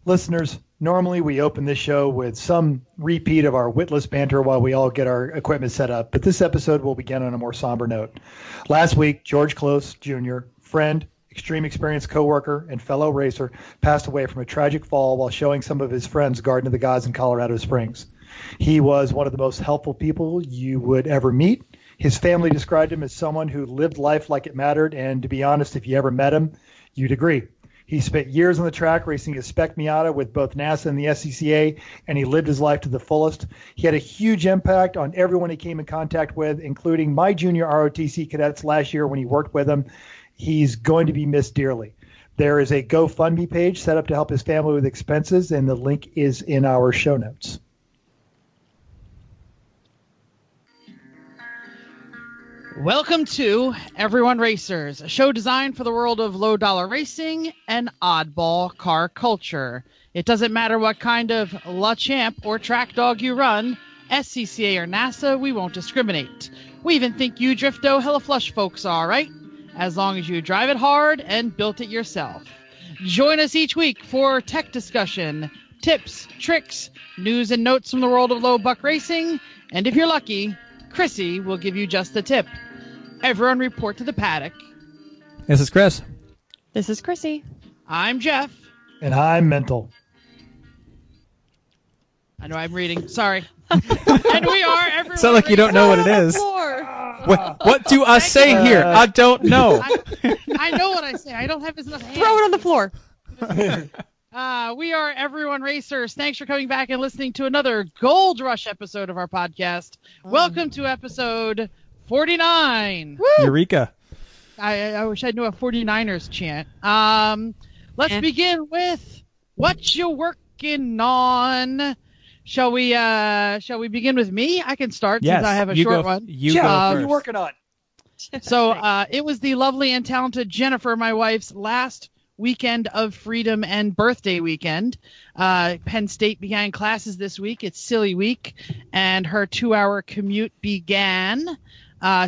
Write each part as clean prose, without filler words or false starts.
Listeners, normally we open this show with some repeat of our witless banter while we all get our equipment set up, but this episode will begin on a more somber note. Last week, George Clos Jr., friend, Xtreme Xperience coworker, and fellow racer, passed away from a tragic fall while showing some of his friends Garden of the Gods in Colorado Springs. He was one of the most helpful people you would ever meet. His family described him as someone who lived life like it mattered, and to be honest, if you ever met him, you'd agree. He spent years on the track racing his Spec Miata with both NASA and the SCCA, and he lived his life to the fullest. He had a huge impact on everyone he came in contact with, including my junior ROTC cadets last year when he worked with them. He's going to be missed dearly. There is a GoFundMe page set up to help his family with expenses, and the link is in our show notes. Welcome to Everyone Racers, a show designed for the world of low-dollar racing and oddball car culture. It doesn't matter what kind of La Champ or track dog you run, SCCA or NASA, we won't discriminate. We even think you Drifto hella flush folks are, right? As long as you drive it hard and built it yourself. Join us each week for tech discussion, tips, tricks, news and notes from the world of low buck racing, and if you're lucky, Chrissy will give you just a tip. Everyone report to the paddock. This is Chris. This is Chrissy. I'm Jeff. And I'm Mental. I know I'm reading. Sorry. And we are Everyone. Sound like you don't know what it is. What do I say here? I don't know. I know what I say. I don't have as enough hands. Throw it on the floor. We are Everyone Racers. Thanks for coming back and listening to another Gold Rush episode of our podcast. Welcome to episode 49. Woo! Eureka. I wish I knew a 49ers chant. Let's begin with what you working on. Shall we begin with me? I can start since I have a short one. What are you working on? So it was the lovely and talented Jennifer, my wife's last weekend of freedom and birthday weekend. Penn State began classes this week. It's silly week, and her 2-hour commute began.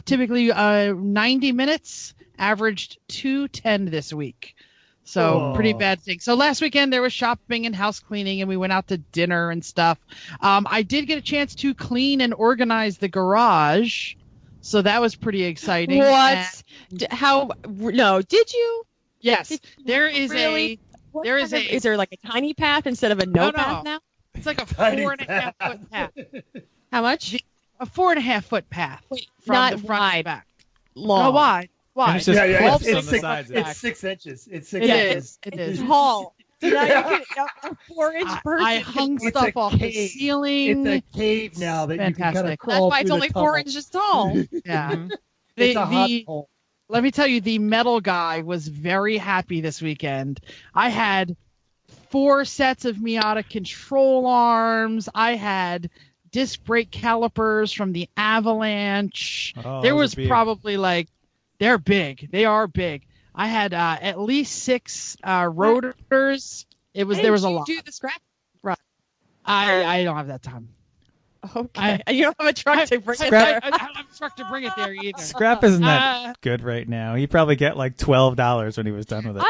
Typically 90 minutes, averaged 2:10 this week. So pretty bad thing. So last weekend there was shopping and house cleaning, and we went out to dinner and stuff. I did get a chance to clean and organize the garage, so that was pretty exciting. What? No, did you? Yes, there is really? Is there like a tiny path instead of a no path now? It's like a 4.5 foot path. How much? A 4.5 foot path. Wait, from not the front wide. to back. Long. No, wide. And it's just It's 6 inches. It's 6 inches. It is. Tall. So now you can a 4-inch person. I hung stuff off the ceiling. It's a cave now that you can kind of crawl. That's why it's only 4 inches tall. Yeah. It's a hot hole. Let me tell you, the metal guy was very happy this weekend. I had 4 sets of Miata control arms. I had disc brake calipers from the Avalanche. There was probably they're big. They are big. I had at least 6 rotors. There was a lot. Do the scrap? Right. I don't have that time. Okay. You don't have a truck to bring it I there. don't have a truck to bring it there either. Scrap isn't that good right now. He probably get like $12 when he was done with it.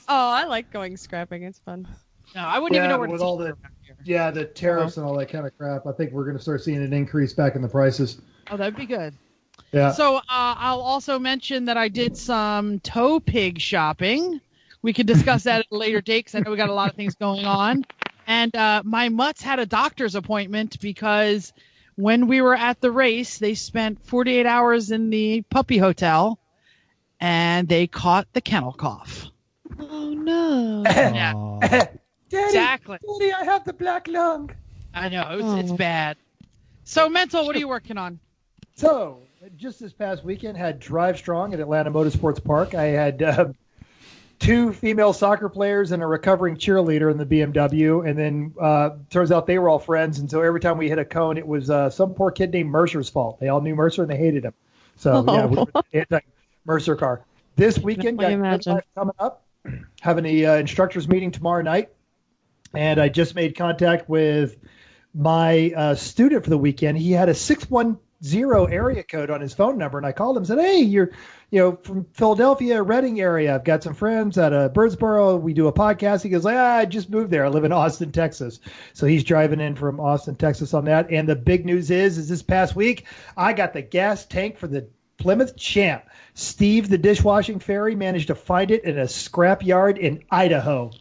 I like going scrapping. It's fun. No, I wouldn't even know where with to all the tariffs and all that kind of crap. I think we're going to start seeing an increase back in the prices. Oh, that'd be good. Yeah. So I'll also mention that I did some tow pig shopping. We can discuss that at a later date because I know we got a lot of things going on. And my mutts had a doctor's appointment because when we were at the race, they spent 48 hours in the puppy hotel, and they caught the kennel cough. Oh, no. Yeah. Daddy, Exactly. Daddy, I have the black lung. I know. It's bad. So, Mental, what are you working on? So, just this past weekend, had Drive Strong at Atlanta Motorsports Park. I had 2 female soccer players and a recovering cheerleader in the BMW, and then turns out they were all friends, and so every time we hit a cone, it was some poor kid named Mercer's fault. They all knew Mercer, and they hated him. So, yeah, we were anti-Mercer car. This weekend, got coming up, having the instructors meeting tomorrow night, and I just made contact with my student for the weekend. He had a 6'1" zero area code on his phone number, and I called him and said, "Hey, you're from Philadelphia, Reading area. I've got some friends at Birdsboro. We do a podcast." He goes, "I just moved there. I live in Austin, Texas." So he's driving in from Austin, Texas on that. And the big news is this past week I got the gas tank for the Plymouth Champ. Steve, the dishwashing fairy, managed to find it in a scrap yard in Idaho.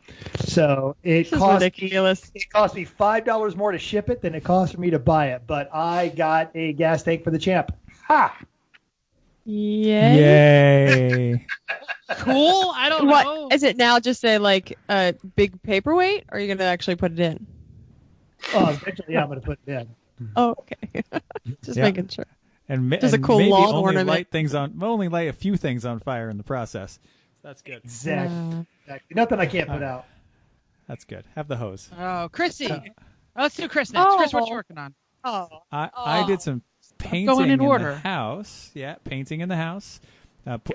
So it cost ridiculous. It cost me $5 more to ship it than it cost for me to buy it. But I got a gas tank for the Champ. Ha! Yay! Cool. I don't know. Is it now? Just a big paperweight, or are you gonna actually put it in? Oh, eventually, I'm gonna put it in. Oh, okay. Just making sure. And Just a cool maybe lawn only ornament. only light a few things on fire in the process. That's good. Exactly. Nothing I can't put out. That's good. Have the hose. Oh, Chrissy. Let's do Chris next. Chris, what you working on? I did some painting going in order. the house. Yeah, painting in the house.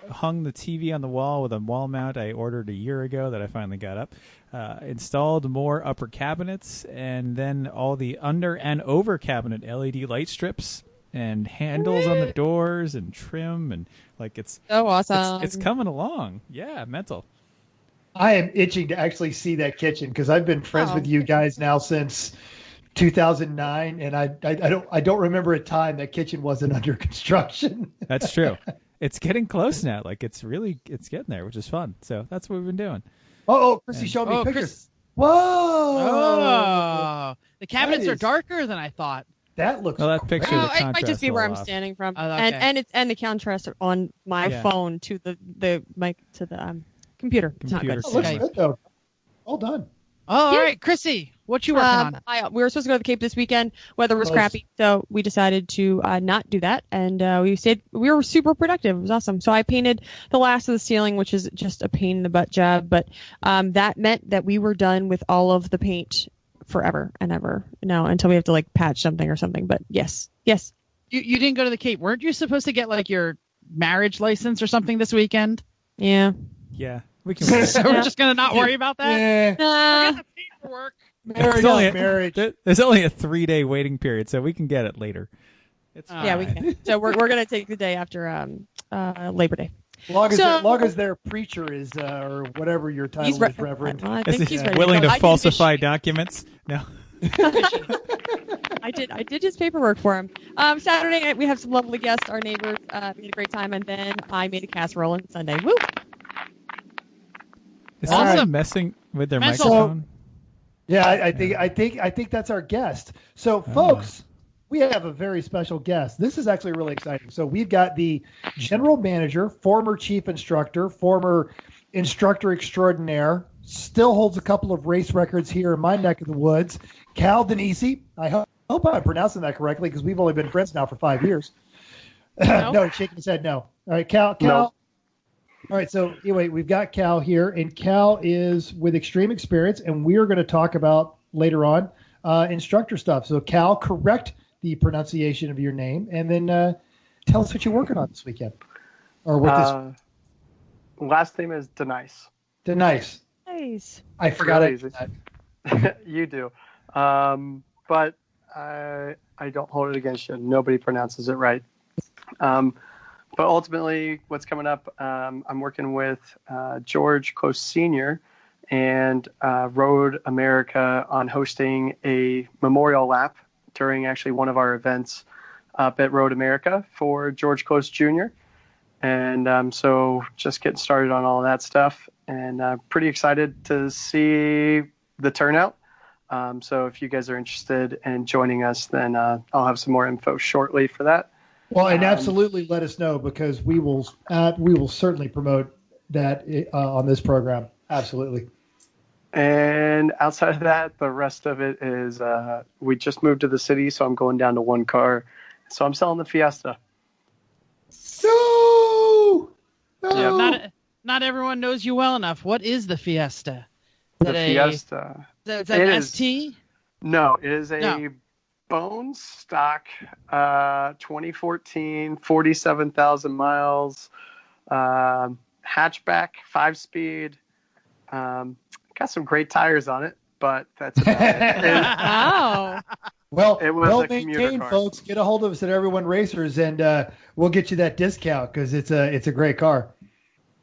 Hung the TV on the wall with a wall mount I ordered a year ago that I finally got up. Installed more upper cabinets, and then all the under and over cabinet LED light strips and handles on the doors and trim, and it's so awesome. It's coming along. Yeah, mental. I am itching to actually see that kitchen because I've been friends with you guys now since 2009, and I don't remember a time that kitchen wasn't under construction. That's true. It's getting close now. It's getting there, which is fun. So that's what we've been doing. Chrissy showed me pictures. Chris. Whoa! Oh, the cabinets are darker than I thought. That looks. Well, that picture. Oh, the it might just be where I'm standing from, okay. and the contrast on my phone to the mic to the computer. It's not good. Oh, looks good though. Well done. Oh, all right, Chrissy, what you working on? We were supposed to go to the Cape this weekend. Weather was crappy, so we decided to not do that, and we were super productive. It was awesome. So I painted the last of the ceiling, which is just a pain in the butt job, but that meant that we were done with all of the paint forever and ever now until we have to patch something or something. But yes. You didn't go to the Cape. Weren't you supposed to get your marriage license or something this weekend? Yeah. We can. So we're just gonna not worry about that. Nah. Paperwork. Marriage. There's only a 3-day waiting period, so we can get it later. It's fine. We can. So we're gonna take the day after Labor Day. Long as their preacher is or whatever your title is, Reverend. I think he's ready willing to to falsify documents. No. I did his paperwork for him. Saturday night we have some lovely guests, our neighbors. We had a great time, and then I made a casserole on Sunday. Woo! Is someone messing with their microphone? Yeah, I think that's our guest. So, folks, we have a very special guest. This is actually really exciting. So we've got the general manager, former chief instructor, former instructor extraordinaire, still holds a couple of race records here in my neck of the woods, Cal DeNyse. I hope I'm pronouncing that correctly because we've only been friends now for 5 years. No, shaking his head, no. All right, Cal. No. All right, so anyway, we've got Cal here, and Cal is with Xtreme Xperience, and we are going to talk about later on instructor stuff. So, Cal, correct the pronunciation of your name, and then tell us what you're working on this weekend. Or what this last name is DeNyse. DeNyse. Nice. I forgot it. You do. But I don't hold it against you. Nobody pronounces it right. But ultimately, what's coming up, I'm working with George Clos Sr. and Road America on hosting a memorial lap during actually one of our events up at Road America for George Clos Jr. And so just getting started on all of that stuff, and pretty excited to see the turnout. So if you guys are interested in joining us, then I'll have some more info shortly for that. Well, and absolutely let us know, because we will certainly promote that on this program. Absolutely. And outside of that, the rest of it is we just moved to the city, so I'm going down to one car. So I'm selling the Fiesta. No! Yeah. Not everyone knows you well enough. What is the Fiesta? The Fiesta. Is that an ST? No, it is a bone stock 2014, 47,000 miles, hatchback, 5-speed. Got some great tires on it, but that's about it. Wow. Well, It was well a commuter maintained, car. folks. Get a hold of us at Everyone Racers, and we'll get you that discount because it's a great car.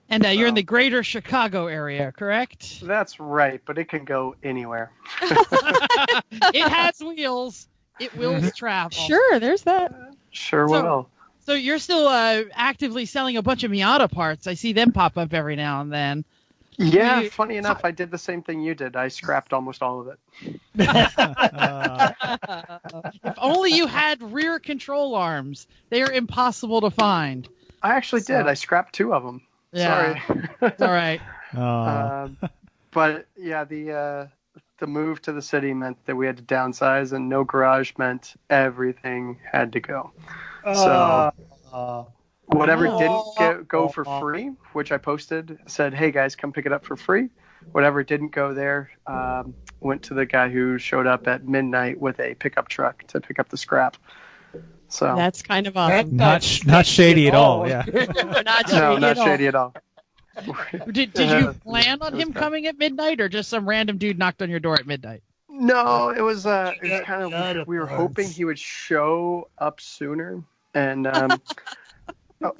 And you're in the greater Chicago area, correct? That's right, but it can go anywhere. It has wheels. It will travel. Sure, there's that. Sure So- will. So you're still actively selling a bunch of Miata parts. I see them pop up every now and then. Yeah, You- funny enough, I did the same thing you did. I scrapped almost all of it. If only you had rear control arms. They are impossible to find. I actually did. I scrapped 2 of them. Yeah. Sorry. It's all right. But yeah, the move to the city meant that we had to downsize, and no garage meant everything had to go. So whatever didn't go for free, which I posted, said, "Hey guys, come pick it up for free." Whatever didn't go there went to the guy who showed up at midnight with a pickup truck to pick up the scrap. So That's kind of awesome. Not shady at all. Yeah. Not no, shady not at all. shady at all. Did you plan on him coming at midnight, or just some random dude knocked on your door at midnight? No, it was kind None of of we were those. hoping he would show up sooner, and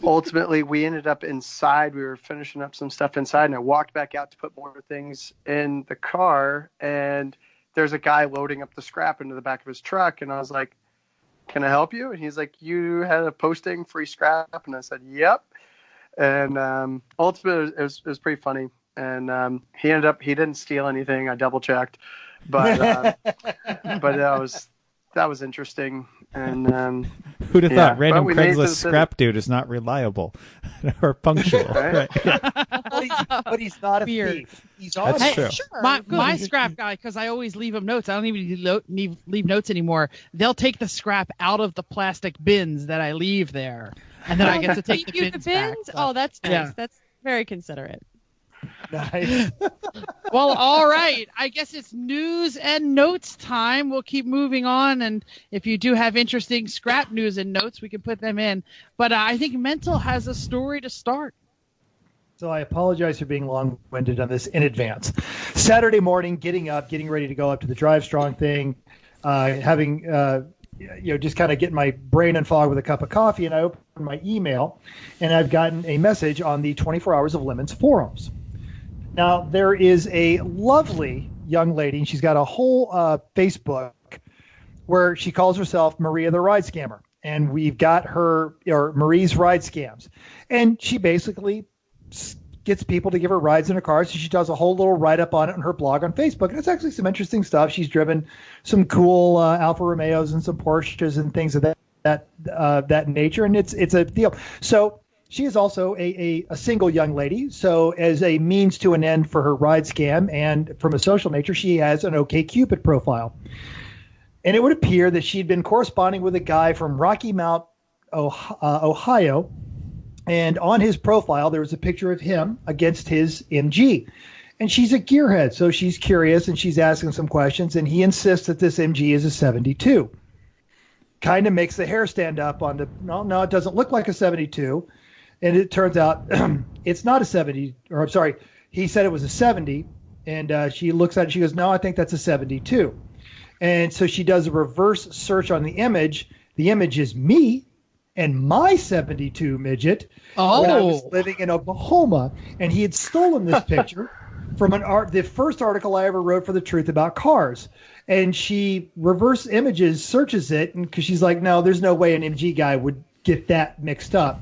ultimately we ended up inside. We were finishing up some stuff inside, and I walked back out to put more things in the car, and there's a guy loading up the scrap into the back of his truck, and I was like, "Can I help you?" And he's like, "You had a posting, free scrap," and I said, "Yep." And ultimately it was pretty funny, and he didn't steal anything. I double checked, but that was interesting. And Who'd have Yeah, thought random but we made it to Craigslist the city. scrap dude is not reliable or punctual? Right? But he's not a Weird. thief. He's on That's true. Sure. My good. scrap guy, because I always leave him notes. I don't even leave notes anymore. They'll take the scrap out of the plastic bins that I leave there, and then I get to take the You bins back. So- Oh, that's nice. Yeah. That's very considerate. Nice. Well, all right. I guess it's news and notes time. We'll keep moving on, and if you do have interesting scrap news and notes, we can put them in. But I think Mental has a story to start. So I apologize for being long-winded on this in advance. Saturday morning, getting ready to go up to the Drive Strong thing, having just kind of getting my brain unfogged with a cup of coffee, and I open my email, and I've gotten a message on the 24 Hours of Lemons forums. Now, there is a lovely young lady, and she's got a whole Facebook where she calls herself Maria the Ride Scammer. And we've got her, or Marie's Ride Scams. And she basically gets people to give her rides in her car. So she does a whole little write-up on it on her blog on Facebook. And it's actually some interesting stuff. She's driven some cool Alfa Romeos and some Porsches and things of that nature. And it's a deal. So she is also a single young lady. So as a means to an end for her ride scam and from a social nature, she has an OkCupid profile. And it would appear that she'd been corresponding with a guy from Rocky Mount, Ohio. And on his profile, there was a picture of him against his MG. And she's a gearhead, so she's curious and she's asking some questions. And he insists that this MG is a 72. Kind of makes the hair stand up on the, no, it doesn't look like a 72. And it turns out it's not a 70, or I'm sorry, he said it was a 70. And she looks at it, she goes, no, I think that's a 72. And so she does a reverse search on the image. The image is me and my 72 midget when I was living in Oklahoma. And he had stolen this picture from the first article I ever wrote for The Truth About Cars. And she reverse images, searches it, and because she's like, no, there's no way an MG guy would get that mixed up.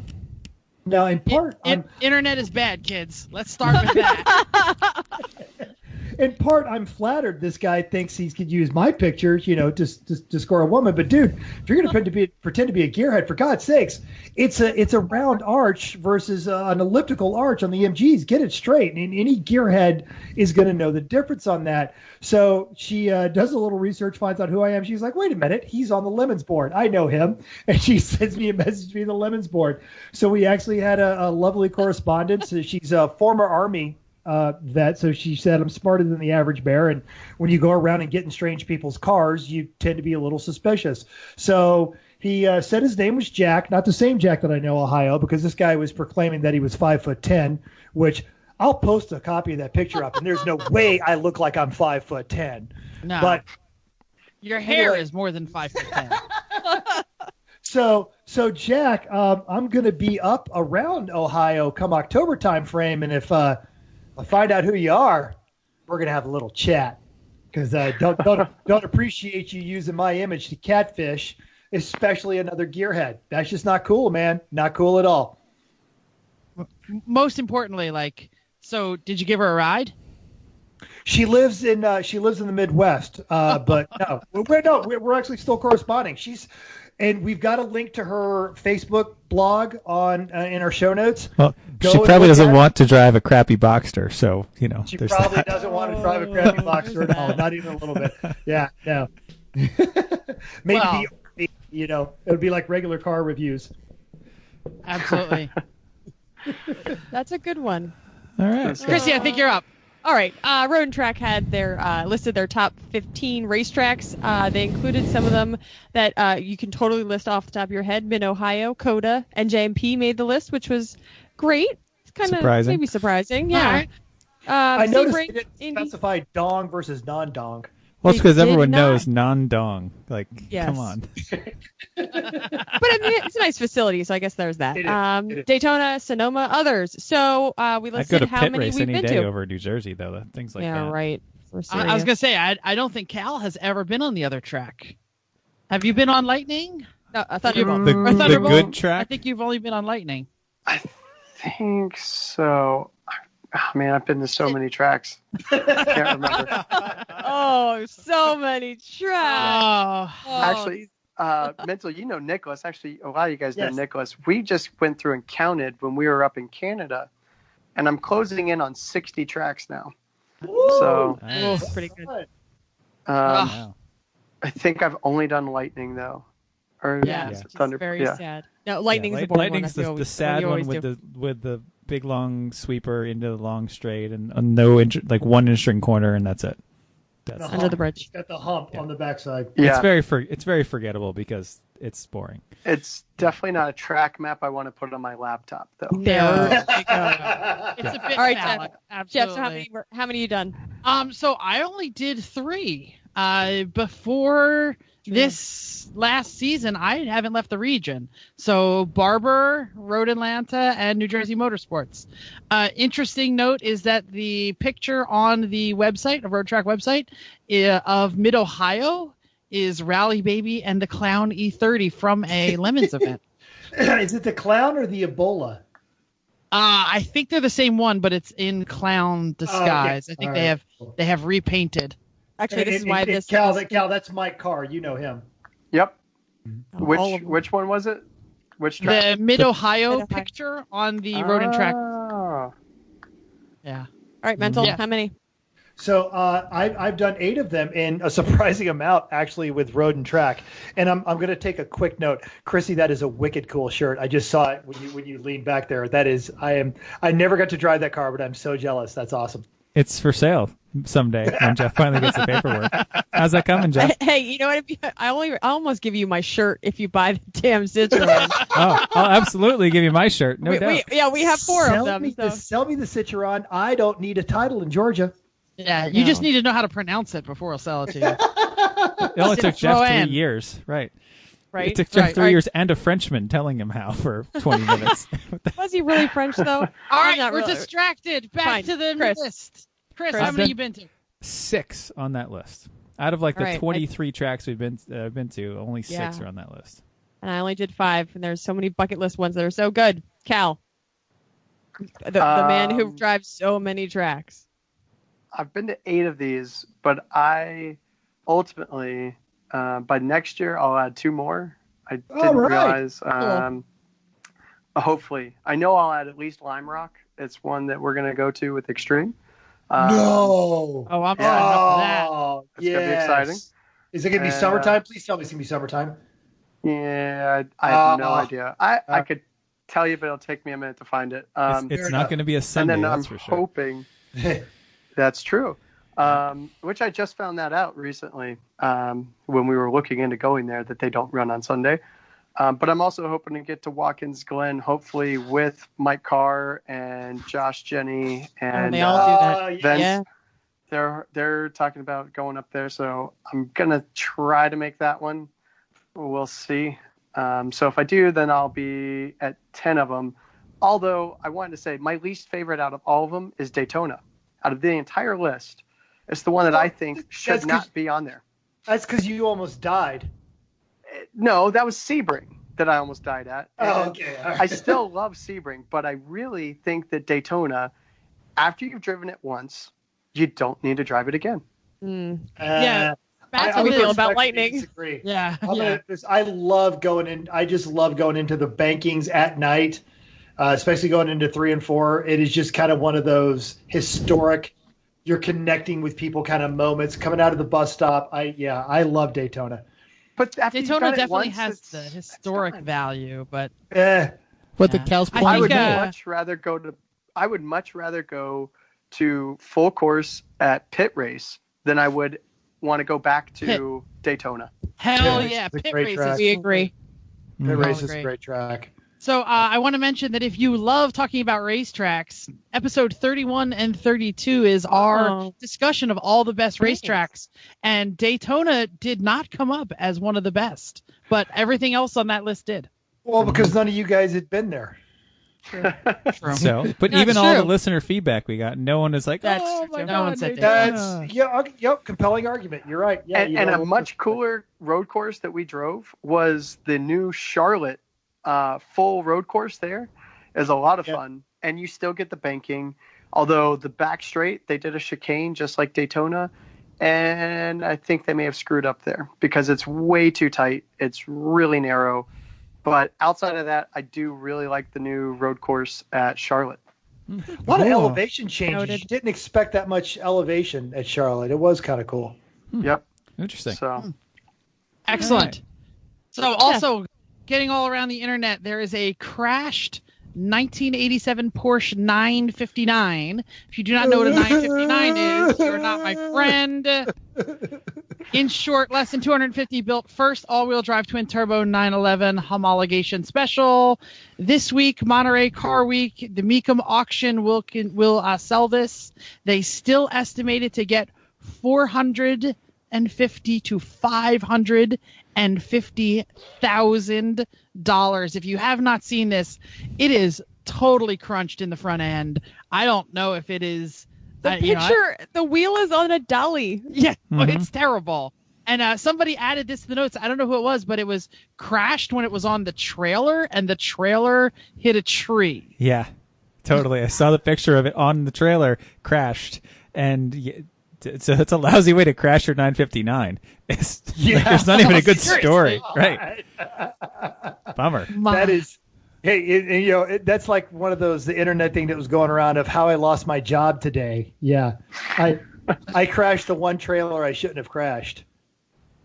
Now, in part, Internet is bad, kids. Let's start with that. in part, I'm flattered this guy thinks he could use my picture, to score a woman. But dude, if you're going to pretend to be a gearhead, for God's sakes, it's a round arch versus an elliptical arch on the MGs. Get it straight. And any gearhead is going to know the difference on that. So she does a little research, finds out who I am. She's like, wait a minute, he's on the Lemons board. I know him. And she sends me a message via the Lemons board. So we actually had a lovely correspondence. She's a former Army vet, so she said, I'm smarter than the average bear, and when you go around and get in strange people's cars, you tend to be a little suspicious. So he said his name was Jack, not the same Jack that I know, Ohio, because this guy was proclaiming that he was 5'10", which I'll post a copy of that picture up, and there's no way I look like I'm 5'10". No. But Your hair Anyway. is more than 5'10". So Jack, I'm going to be up around Ohio come October time frame, and if I find out who you are, we're going to have a little chat because don't appreciate you using my image to catfish, especially another gearhead. That's just not cool, man. Not cool at all. Most importantly, so did you give her a ride? She lives in the Midwest, but no, we're actually still corresponding. And we've got a link to her Facebook blog on in our show notes. Well, Go she and probably look doesn't at it. want to drive a crappy Boxster, so She there's probably that. doesn't want to drive a crappy Boxster at all, not even a little bit. Yeah, no. Maybe Well. it would be like regular car reviews. Absolutely. That's a good one. All right. Chrissy, I think you're up. All right. Road and Track had listed their top 15 racetracks. They included some of them that you can totally list off the top of your head. Mid-Ohio, COTA, and JMP made the list, which was great. It's kind of Surprising. maybe surprising. Yeah. All right. I noticed Sebring, they didn't Indy- specify dong versus non-dong. Well, it's They because did everyone not. knows non-dong. Yes. Come on. But I mean, it's a nice facility, so I guess there's that. It is. It is. Daytona, Sonoma, others. So we I'd go listed to how pit many race we've any been day to. over New Jersey, though. Things like Yeah, that. right. I was going to say, I don't think Cal has ever been on the other track. Have you been on Lightning? No, Thunderbolt. The, Or the Thunderbolt? good I track? think you've only been on Lightning. I think so. Oh, man, I've been to so many tracks. I can't remember. Oh, so many tracks. Oh. Actually, Mental, you know Nicholas. Actually, a lot of you guys know Yes. Nicholas. We just went through and counted when we were up in Canada, and I'm closing in on 60 tracks now. So Nice. Oh, pretty good. Wow. I think I've only done Lightning, though. Or Yeah. is it It's Thunder? very Yeah. sad. No, Lightning's Yeah, the boring Lightning's one. the sad you one always do. with the big long sweeper into the long straight and one in-string corner, and that's it. That's The it. Under the hump. bridge. It's got the hump on the backside. Yeah, It's very forgettable because it's boring. it's definitely not a track map I want to put on my laptop, though. There you go. It's a bit All right, phallic. Jeff, Absolutely. so how many you done? So I only did 3. Before this last season, I haven't left the region. So Barber, Road Atlanta, and New Jersey Motorsports. Interesting note is that the picture on the website, the Road Track website, of Mid-Ohio is Rally Baby and the Clown E30 from a Lemons event. Is it the clown or the Ebola? I think they're the same one, but it's in clown disguise. I think All they right. have repainted. Actually, this is why this. Cal, that's Mike Carr. You know him. Yep. all of them. Which one was it? Which track? The Mid-Ohio Mid-Ohio. picture on the Road and Track. Oh. Yeah. All right, Mental, Yeah. how many? So I've done 8 of them in a surprising amount, actually, with Road and Track. And I'm going to take a quick note, Chrissy. That is a wicked cool shirt. I just saw it when you leaned back there. That is, I never got to drive that car, but I'm so jealous. That's awesome. It's for sale someday when Jeff finally gets the paperwork. How's that coming, Jeff? Hey, you know what? I almost give you my shirt if you buy the damn Citroen. Oh, I'll absolutely give you my shirt, no doubt. we have 4 Sell of them. me So. sell me the Citroen. I don't need a title in Georgia. Yeah, you just need to know how to pronounce it before I'll sell it to you. It only took Jeff Citroen. 3 years, right? Right? It took Jeff Right, 3 right. years and a Frenchman telling him how for 20 minutes. Was he really French though? All I'm right, not we're really- distracted. Back Fine. to the Chris. list. Chris, Chris. how many you been to? 6 on that list. Out of the All right, 23 tracks we've been to, only 6 Yeah. are on that list. And I only did 5, and there's so many bucket list ones that are so good. Cal, the man who drives so many tracks. I've been to 8 of these, but I ultimately, by next year, I'll add 2 more. I didn't realize. Hopefully. I know I'll add at least Lime Rock. It's one that we're going to go to with Xtreme. No. Oh, I'm signing up for that. Oh, It's gonna be exciting. Is it going to be summertime? Please tell me it's going to be summertime. Yeah, I have no Oh. idea. I could tell you, but it'll take me a minute to find it. It's fair not enough. going to be a And Sunday, then I'm that's for sure. hoping that's true. Which I just found that out recently when we were looking into going there, that they don't run on Sunday. But I'm also hoping to get to Watkins Glen, hopefully with Mike Carr and Josh Jenny and they all do that. Vince. Yeah. they're talking about going up there, so I'm gonna try to make that one. We'll see. So if I do, then I'll be at 10 of them. Although I wanted to say my least favorite out of all of them is Daytona. Out of the entire list, it's the one that I think should not be on there. That's because you almost died. No, that was Sebring that I almost died at. Oh, okay. All right. I still love Sebring, but I really think that Daytona, after you've driven it once, you don't need to drive it again. Yeah. That's how we feel about Lightning. Disagree. Yeah. I love going in. I just love going into the bankings at night, especially going into 3 and 4. It is just kind of one of those historic, you're connecting with people kind of moments coming out of the bus stop. I love Daytona. But Daytona definitely has the historic value, but What the Cal's point I would is much rather go to. I would much rather go to full course at Pit Race than I would want to go back to Daytona. hell Pit yeah, Race is a pit great race track. is We cool. agree. The race is great. a great track. So I want to mention that if you love talking about racetracks, episode 31 and 32 is our discussion of all the best racetracks. And Daytona did not come up as one of the best, but everything else on that list did. Well, because none of you guys had been there. True. So, but That's even all the true. listener feedback we got, no one is like, That's oh true. my No God, one said Daytona. That's compelling argument. You're right. Yeah, And a much cooler road course that we drove was the new Charlotte full road course. There is a lot of fun, and you still get the banking. Although the back straight, they did a chicane just like Daytona, and I think they may have screwed up there because it's way too tight. It's really narrow. But outside of that, I do really like the new road course at Charlotte. A lot of Cool. elevation changes. Noted. You didn't expect that much elevation at Charlotte. It was kind of cool. Yep. Interesting. So Excellent. So also getting all around the internet, there is a crashed 1987 Porsche 959. If you do not know what a 959 is, you're not my friend. In short, less than 250 built, first all-wheel drive twin-turbo 911 homologation special. This week, Monterey Car Week, the Mecum auction will sell this. They still estimate it to get $450 to $550,000. If you have not seen this, it is totally crunched in the front end. I don't know if it is. The picture, the wheel is on a dolly. Yeah, it's terrible. And somebody added this to the notes. I don't know who it was, but it was crashed when it was on the trailer, and the trailer hit a tree. Yeah, totally. I saw the picture of it on the trailer, crashed, and so it's a lousy way to crash your 959. It's there's not even a good story, right? Bummer. That is, hey, that's like one of those, the internet thing that was going around of how I lost my job today. Yeah. I crashed the one trailer I shouldn't have crashed.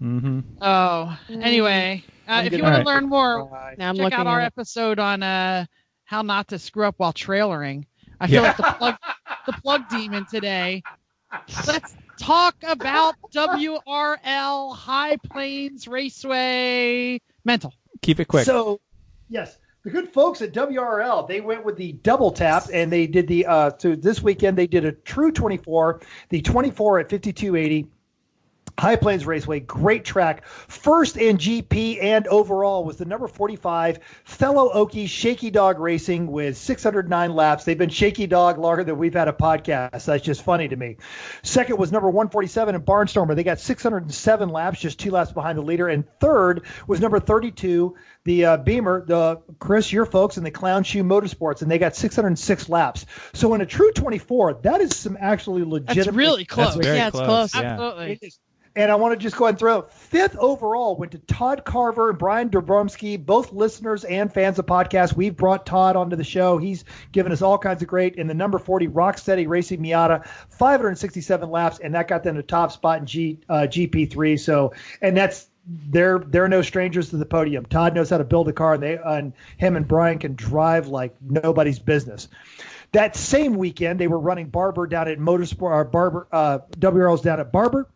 Mm-hmm. Oh, anyway, if you want to learn more, check out our episode on how not to screw up while trailering. I feel like the plug demon today. Let's talk about WRL High Plains Raceway Mental. Keep it quick. So, yes, the good folks at WRL, they went with the double tap, and they did so this weekend they did a true 24, the 24 at 5280. High Plains Raceway, great track. First in GP and overall was the number 45 fellow Okie Shaky Dog Racing with 609 laps. They've been Shaky Dog longer than we've had a podcast. That's just funny to me. Second was number 147 in Barnstormer. They got 607 laps, just 2 laps behind the leader. And third was number 32, the Beamer, the Chris, your folks in the Clown Shoe Motorsports, and they got 606 laps. So in a true 24, that is some actually legitimate. That's really close. That's very It's close. Yeah. Absolutely. And I want to just go ahead and throw fifth overall went to Todd Carver and Brian Dobromsky, both listeners and fans of podcasts. We've brought Todd onto the show. He's given us all kinds of great. And the number 40 Rocksteady Racing Miata, 567 laps, and that got them the top spot in GP3. So, and that's they're no strangers to the podium. Todd knows how to build a car, and him and Brian can drive like nobody's business. That same weekend, they were running Barber down at Motorsport. WRL's down at Barber.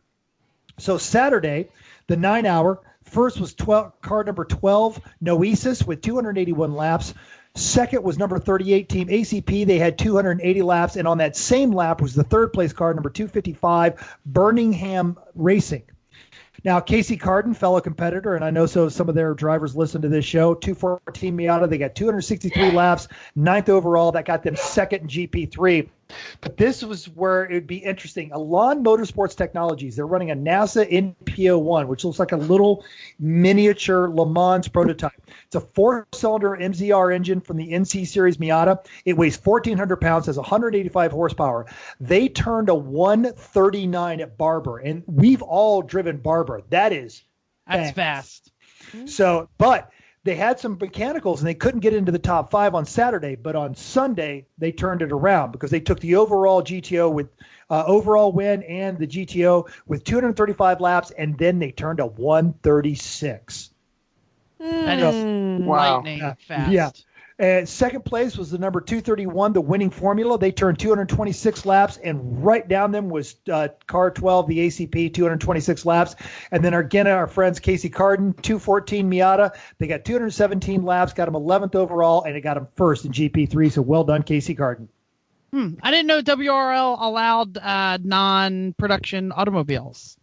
So Saturday, the 9-hour, first was car number 12, Noesis, with 281 laps. Second was number 38, Team ACP. They had 280 laps. And on that same lap was the third place car, number 255, Birmingham Racing. Now, Casey Carden, fellow competitor, and I know some of their drivers listen to this show, 214 Miata. They got 263 laps, 9th overall. That got them second in GP3. But this was where it would be interesting. Elan Motorsports Technologies, they're running a NASA NPO1, which looks like a little miniature Le Mans prototype. It's a 4-cylinder MZR engine from the NC Series Miata. It weighs 1,400 pounds, has 185 horsepower. They turned a 139 at Barber, and we've all driven Barber. That's fast. So, but they had some mechanicals and they couldn't get into the top 5 on Saturday, but on Sunday they turned it around because they took the overall GTO with overall win and the GTO with 235 laps, and then they turned a 136. That is lightning fast. Yeah. And second place was the number 231, the winning formula. They turned 226 laps, and right down them was car 12, the ACP, 226 laps. And then our friends Casey Carden, 214 Miata. They got 217 laps, got him 11th overall, and it got him first in GP3. So well done, Casey Carden. I didn't know WRL allowed non-production automobiles.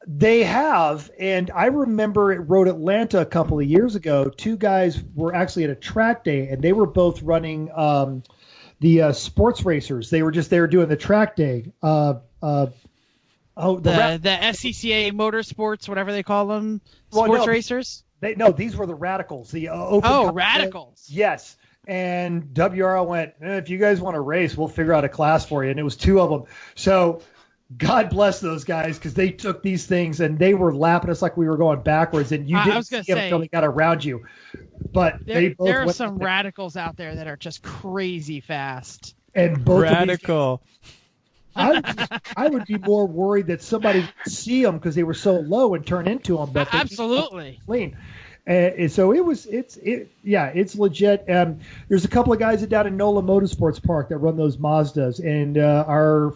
They have, and I remember at Road Atlanta a couple of years ago, 2 guys were actually at a track day, and they were both running the sports racers. They were doing the track day. The SCCA Motorsports, whatever they call them, racers? These were the Radicals. The open Radicals. Yes. And WRL went, if you guys want to race, we'll figure out a class for you. And it was 2 of them. So God bless those guys, because they took these things and they were lapping us like we were going backwards, and you didn't see them until they got around you. But there are some radicals out there that are just crazy fast. And both radical. I would be more worried that somebody would see them because they were so low and turn into them. But absolutely clean. And so it's legit. There's a couple of guys down in NOLA Motorsports Park that run those Mazdas, and our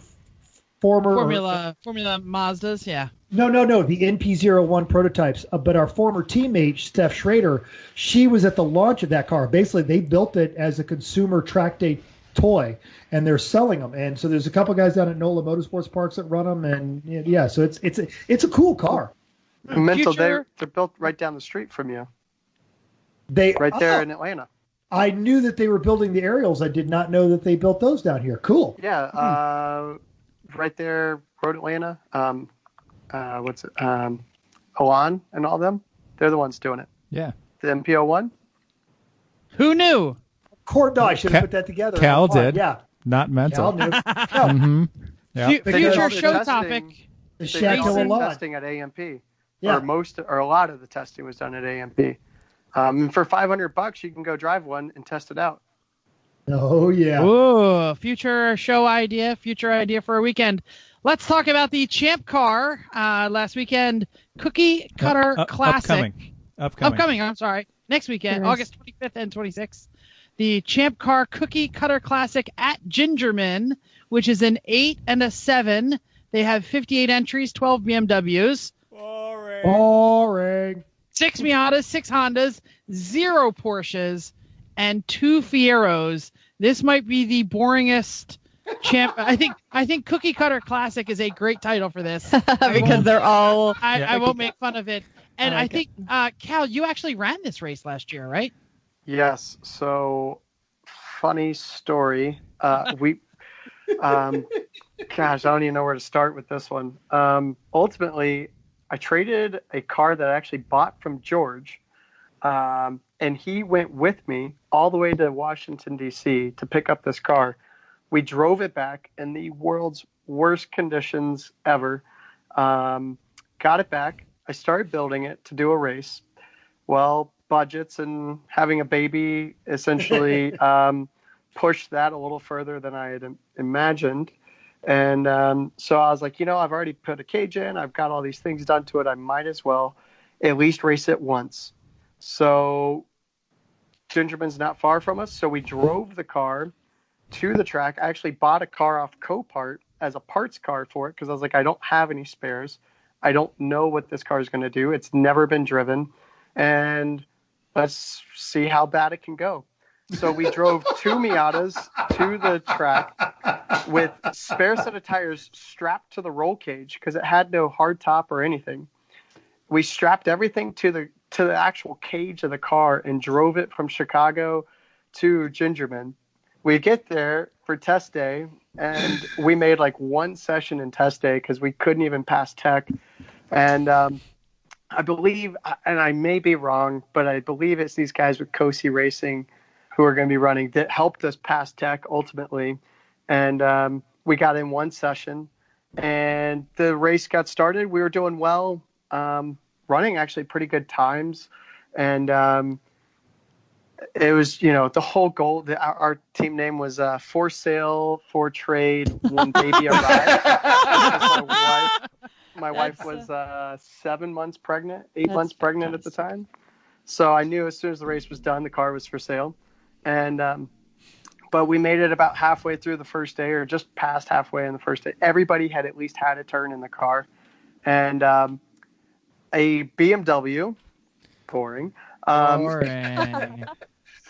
Formula Mazdas, yeah. No, the NP01 prototypes. But our former teammate, Steph Schrader, she was at the launch of that car. Basically, they built it as a consumer track day toy, and they're selling them. And so there's a couple guys down at NOLA Motorsports Parks that run them, and yeah, so it's a cool car. Mental, they're built right down the street from you. Right there in Atlanta. I knew that they were building the aerials. I did not know that they built those down here. Cool. Yeah. Right there, Road Atlanta. Elan and all them. They're the ones doing it. Yeah. The MPO1. Who knew? I should have put that together. Cal did. Yeah. Not mental. Cal knew. Mm-hmm. Yep. Future show topic. The Chateau Elan. Testing at AMP. Yeah. Or a lot of the testing was done at AMP. And for $500, you can go drive one and test it out. Oh, yeah. Ooh, future show idea, future idea for a weekend. Let's talk about the Champ car. Last weekend, Cookie Cutter Classic. Upcoming, I'm sorry. Next weekend, yes. August 25th and 26th. The Champ Car Cookie Cutter Classic at Gingerman, which is an 8 and a 7. They have 58 entries, 12 BMWs. Boring. 6 Miatas, 6 Hondas, 0 Porsches, and 2 Fieros. This might be the boringest champ. I think Cookie Cutter Classic is a great title for this because they're all. I won't make fun of it. And I think Cal, you actually ran this race last year, right? Yes. So, funny story. Gosh, I don't even know where to start with this one. Ultimately, I traded a car that I actually bought from George. And he went with me all the way to Washington, D.C. to pick up this car. We drove it back in the world's worst conditions ever. Got it back. I started building it to do a race. Well, budgets and having a baby essentially pushed that a little further than I had imagined. And so I was like, I've already put a cage in. I've got all these things done to it. I might as well at least race it once. So Gingerman's not far from us. So we drove the car to the track. I actually bought a car off Copart as a parts car for it because I was like, I don't have any spares. I don't know what this car is going to do. It's never been driven. And let's see how bad it can go. So we drove 2 Miatas to the track with spare set of tires strapped to the roll cage because it had no hard top or anything. We strapped everything to the actual cage of the car and drove it from Chicago to Gingerman. We get there for test day, and we made like one session in test day because we couldn't even pass tech. And I believe, and I may be wrong, but I believe it's these guys with Cosi Racing who are going to be running that helped us pass tech ultimately. And we got in one session, and the race got started. We were doing well, running actually pretty good times. And it was, the whole goal. Our team name was For Sale, For Trade, One Baby Arrived. My wife was 7 months pregnant, 8 months pregnant at the time. So I knew as soon as the race was done, the car was for sale. And but we made it about halfway through the first day, or just past halfway in the first day. Everybody had at least had a turn in the car. And a BMW, boring.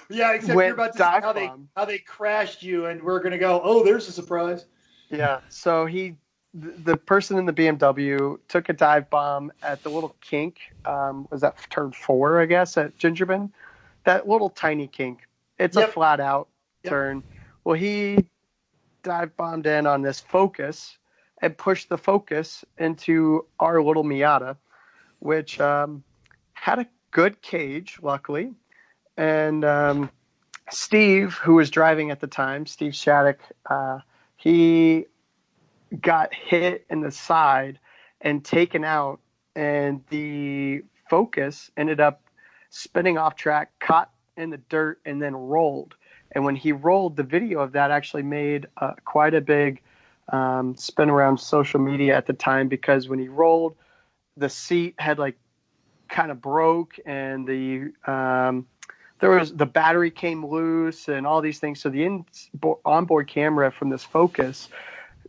Yeah, except you're about to see how they crashed you, and we're going to go, oh, there's a surprise. Yeah, so the person in the BMW took a dive bomb at the little kink. Was that turn 4, I guess, at Gingerman? That little tiny kink. It's a flat out turn. Well, he dive bombed in on this Focus and pushed the Focus into our little Miata, which had a good cage, luckily. And Steve, who was driving at the time, Steve Shattuck, he got hit in the side and taken out, and the Focus ended up spinning off track, caught in the dirt, and then rolled. And when he rolled, the video of that actually made quite a big spin around social media at the time, because when he rolled, the seat had like kind of broke, and the battery came loose and all these things. So the onboard camera from this Focus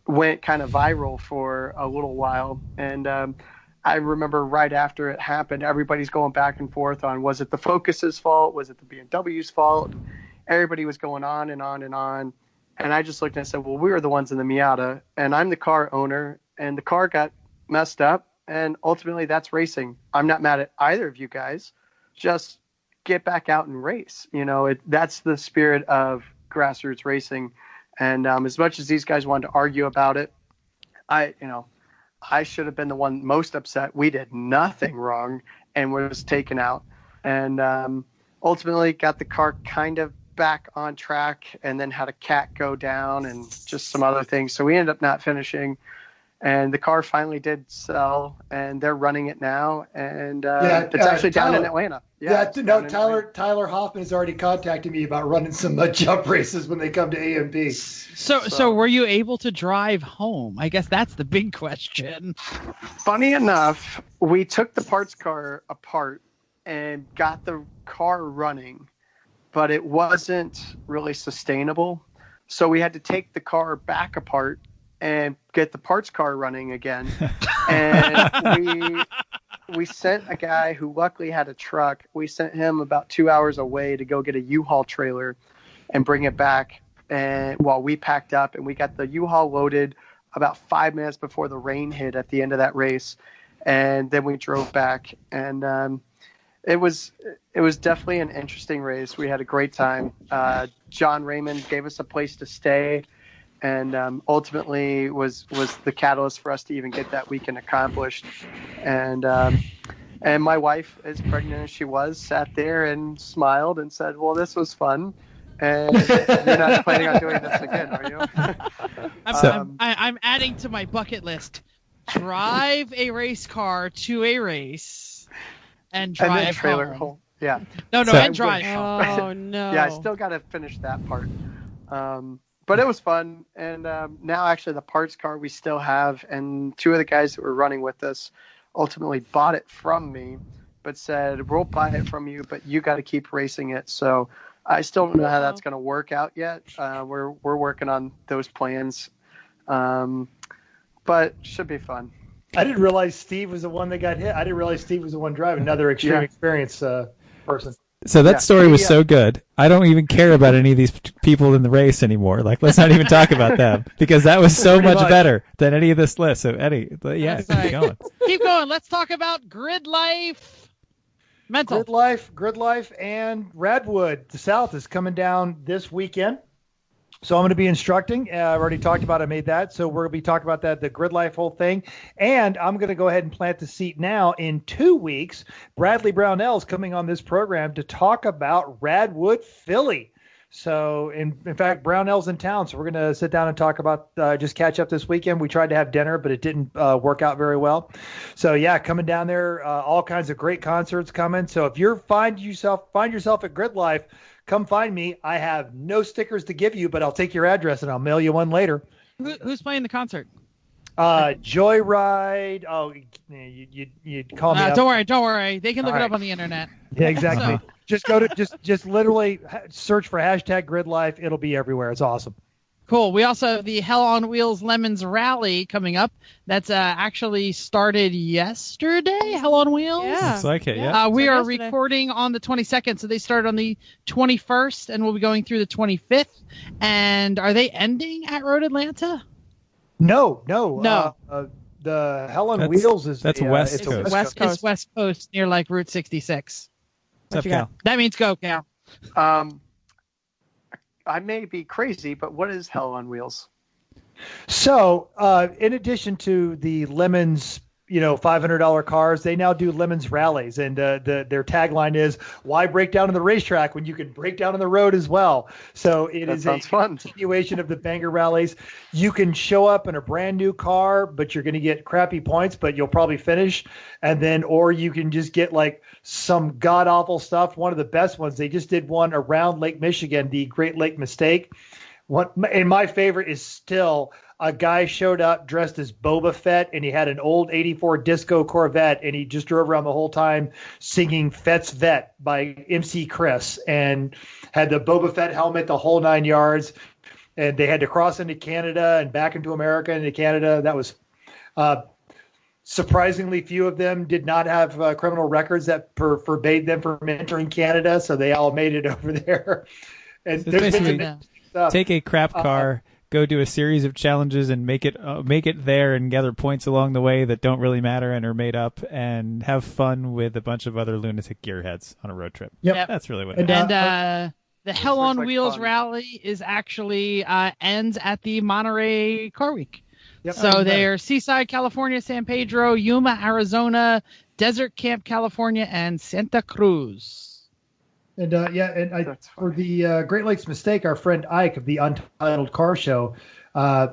went kind of viral for a little while. And I remember right after it happened, everybody's going back and forth on, was it the Focus's fault? Was it the BMW's fault? Everybody was going on and on and on. And I just looked and said, well, we were the ones in the Miata, and I'm the car owner, and the car got messed up. And ultimately, that's racing. I'm not mad at either of you guys. Just get back out and race. That's the spirit of grassroots racing. And as much as these guys wanted to argue about it, I should have been the one most upset. We did nothing wrong and was taken out. And ultimately got the car kind of back on track, and then had a cat go down and just some other things. So we ended up not finishing. And the car finally did sell, and they're running it now. And it's actually down in Atlanta. Tyler Hoffman has already contacted me about running some jump races when they come to AMP. So were you able to drive home? I guess that's the big question. Funny enough, we took the parts car apart and got the car running, but it wasn't really sustainable. So we had to take the car back apart and get the parts car running again. And we sent a guy who luckily had a truck. We sent him about 2 hours away to go get a U-Haul trailer and bring it back. And while we packed up, and we got the U-Haul loaded about 5 minutes before the rain hit at the end of that race. And then we drove back, and it was definitely an interesting race. We had a great time. John Raymond gave us a place to stay, and ultimately was the catalyst for us to even get that weekend accomplished. And my wife, as pregnant as she was, sat there and smiled and said, well, this was fun. And you're not planning on doing this again, are you? I'm adding to my bucket list. Drive a race car to a race and drive and trailer home. Yeah. No, and drive. Oh, no. Yeah, I still got to finish that part. But it was fun. And now actually the parts car we still have, and two of the guys that were running with us ultimately bought it from me, but said, we'll buy it from you, but you got to keep racing it. So I still don't know how that's going to work out yet. We're working on those plans. But should be fun. I didn't realize Steve was the one that got hit. I didn't realize Steve was the one driving. Another Xtreme Xperience person. So that Yeah. story was so good. I don't even care about any of these people in the race anymore. Like, let's not even talk about them because that was so much better than any of this list. So, Eddie, yeah, That's right. keep going. Keep going. Let's talk about grid life. Mental. Grid Life, and Radwood, the South, is coming down this weekend. So I'm going to be instructing. I've already talked about I made that. So we're going to be talking about that, the Grid Life whole thing. And I'm going to go ahead and plant the seat now. In 2 weeks, Bradley Brownell is coming on this program to talk about Radwood Philly. So, in fact, Brownell's in town. So we're going to sit down and talk about just catch up this weekend. We tried to have dinner, but it didn't work out very well. So, yeah, coming down there, all kinds of great concerts coming. So if you find yourself at Grid Life, come find me. I have no stickers to give you, but I'll take your address and I'll mail you one later. Who's playing the concert? Joyride. Oh, you call me up. Don't worry. They can look it up on the internet. Yeah, exactly. Just go to just literally search for hashtag Grid Life. It'll be everywhere. It's awesome. Cool. We also have the Hell on Wheels Lemons Rally coming up. That's actually started yesterday. Hell on Wheels. Yeah. Looks like it, yeah. We are yesterday. recording on the 22nd, so they started on the 21st, and we'll be going through the 25th. And are they ending at Road Atlanta? No. The Hell on Wheels is that's West Coast. It's West Coast. It's West Coast near like Route 66. What's up, you got? Cal? That means go, Cal. I may be crazy, but what is Hell on Wheels? So, in addition to the Lemons, $500 cars, they now do Lemons rallies, and their tagline is "Why break down on the racetrack when you can break down on the road as well?" So it is a fun. continuation of the banger rallies. You can show up in a brand new car, but you're going to get crappy points, but you'll probably finish, or you can just get like some god awful stuff. One of the best ones, they just did one around Lake Michigan, the Great Lake Mistake. And my favorite is still a guy showed up dressed as Boba Fett, and he had an old 84 Disco Corvette, and he just drove around the whole time singing Fett's Vet by MC Chris, and had the Boba Fett helmet, the whole 9 yards. And they had to cross into Canada and back into America and into Canada. That was surprisingly few of them did not have criminal records that forbade them from entering Canada, so they all made it over there. And So there's basically, been stuff. take a crap car, go do a series of challenges, and make it there, and gather points along the way that don't really matter and are made up, and have fun with a bunch of other lunatic gearheads on a road trip. Yep. That's really what And, it is. And the Hell looks on like Wheels fun. rally is actually ends at the Monterey Car Week. Yep. So they're Seaside, California, San Pedro, Yuma, Arizona, Desert Camp, California, and Santa Cruz. And That's for the Great Lakes Mistake, our friend Ike of the Untitled Car Show,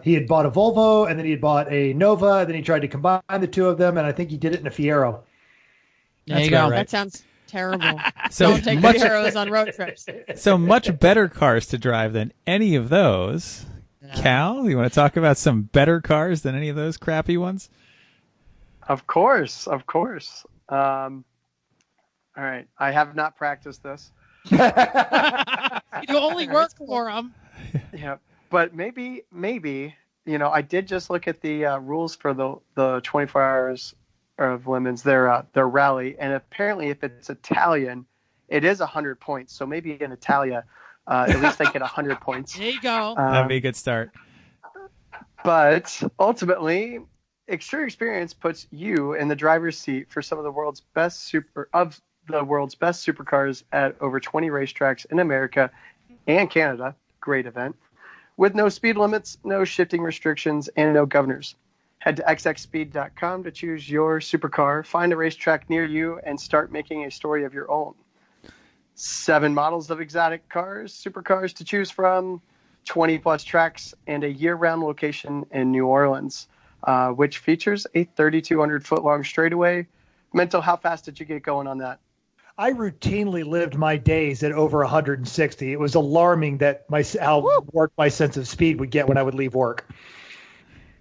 he had bought a Volvo, and then he had bought a Nova, and then he tried to combine the two of them, and I think he did it in a Fiero. There That's you go. about right. That sounds terrible. So Don't take much, heroes on road trips. so much better cars to drive than any of those. Cal, you want to talk about some better cars than any of those crappy ones? Of course. All right. I have not practiced this. You only work for them. Yeah, but maybe, I did just look at the rules for the 24 hours of Lemons, their rally, and apparently if it's Italian, it is 100 points. So maybe in Italia, at least they get 100 points. There you go. That'd be a good start. But ultimately, Xtreme Xperience puts you in the driver's seat for some of the world's best supercars at over 20 racetracks in America and Canada. Great event. With no speed limits, no shifting restrictions, and no governors. Head to xxspeed.com to choose your supercar, find a racetrack near you, and start making a story of your own. 7 models of exotic cars, supercars to choose from, 20 plus tracks, and a year-round location in New Orleans, which features a 3,200 foot long straightaway. Mental, how fast did you get going on that? I routinely lived my days at over 160. It was alarming that how worked my sense of speed would get when I would leave work.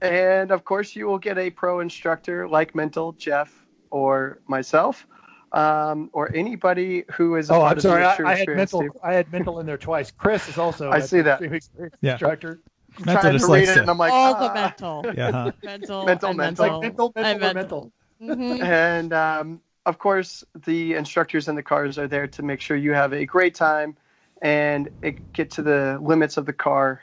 And of course, you will get a pro instructor like Mental, Jeff, or myself, or anybody who is. I'm sorry. I had Experience mental. team. I had mental in there twice. Chris is also. I see that. Xtreme Experience Yeah. instructor. I'm Mental trying just to read likes it, to- and I'm like, All the mental. Yeah, huh? Mental. Mental, and mental. Like mental. and mental. and of course, the instructors in the cars are there to make sure you have a great time and get to the limits of the car.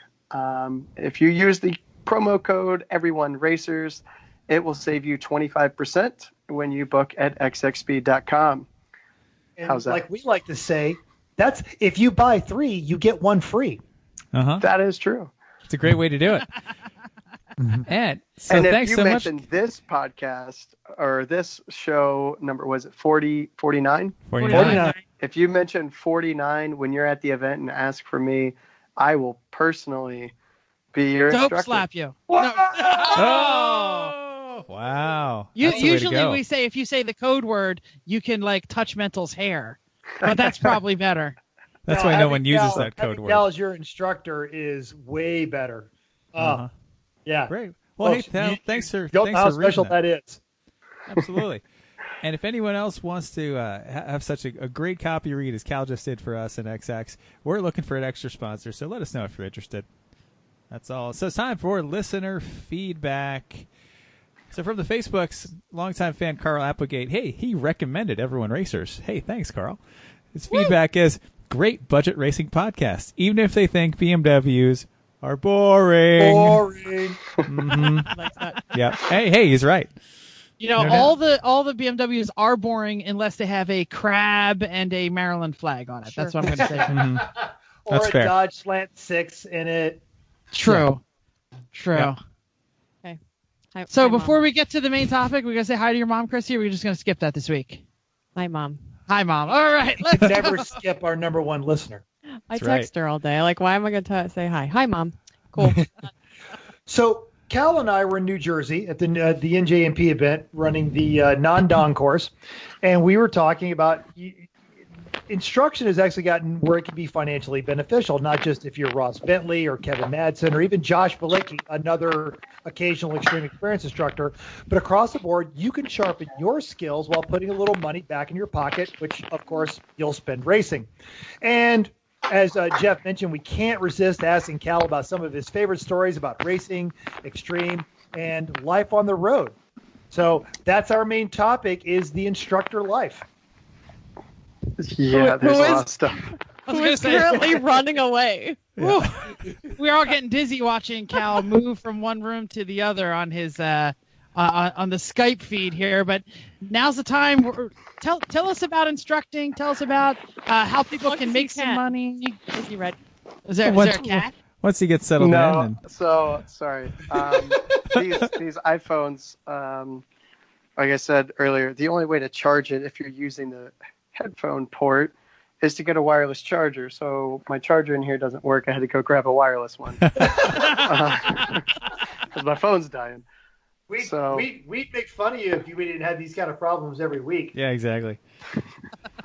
If you use the promo code EveryoneRacers, it will save you 25% when you book at xxspeed.com. And how's that? Like we like to say, that's if you buy 3, you get 1 free. That is true. It's a great way to do it. And so and if thanks you so mention much. this podcast or this show number, was it 49? 49. If you mention 49 when you're at the event and ask for me, I will personally be your Dope instructor. slap you. Oh, wow. That's the way to Usually go. we say if you say the code word, you can like touch Mental's hair, but that's probably better. That's No, why no having one uses Cal- that code having word. Cal as your instructor is way better. Yeah. Great. Well, hey, Cal, thanks for Don't know how reading special that is. Absolutely. And if anyone else wants to have such a great copy read as Cal just did for us in XX, we're looking for an extra sponsor, so let us know if you're interested. That's all. So it's time for listener feedback. So from the Facebooks, longtime fan Carl Applegate, hey, he recommended Everyone Racers. Hey, thanks, Carl. His feedback is, great budget racing podcast, even if they think BMWs are boring. Boring. Like that. Yeah. Hey, he's right. You know, No, all the BMWs are boring unless they have a crab and a Maryland flag on it. Sure. That's what I'm going to say. Or That's a fair. Dodge Slant 6 in it. True. Yeah. Okay. Hi, So hi, before Mom. we get to the main topic, we're going to say hi to your mom, Chrissy, or we're just going to skip that this week? Hi, Mom. Hi, Mom. All right. Let's Never skip our number 1 listener. I That's right. text her all day. Like, why am I going to say hi? Hi, Mom. Cool. So Cal and I were in New Jersey at the NJMP event running the non-Don course, and we were talking about instruction has actually gotten where it can be financially beneficial, not just if you're Ross Bentley or Kevin Madsen or even Josh Balicki, another occasional Xtreme Xperience instructor, but across the board, you can sharpen your skills while putting a little money back in your pocket, which, of course, you'll spend racing. And as Jeff mentioned, we can't resist asking Cal about some of his favorite stories about racing, extreme, and life on the road. So that's our main topic, is the instructor life. Yeah, there's a lot of stuff. I was Who going to is say, currently running away? whew, we're all getting dizzy watching Cal move from one room to the other on his on the Skype feed here. But now's the time. Tell us about instructing. Tell us about how people can make some money. Is he ready? Is there a cat? Once he gets settled in. No, And, so sorry. These iPhones, like I said earlier, the only way to charge it if you're using the headphone port is to get a wireless charger. So my charger in here doesn't work. I had to go grab a wireless one because my phone's dying. We'd make fun of you if we didn't have these kind of problems every week. yeah, exactly.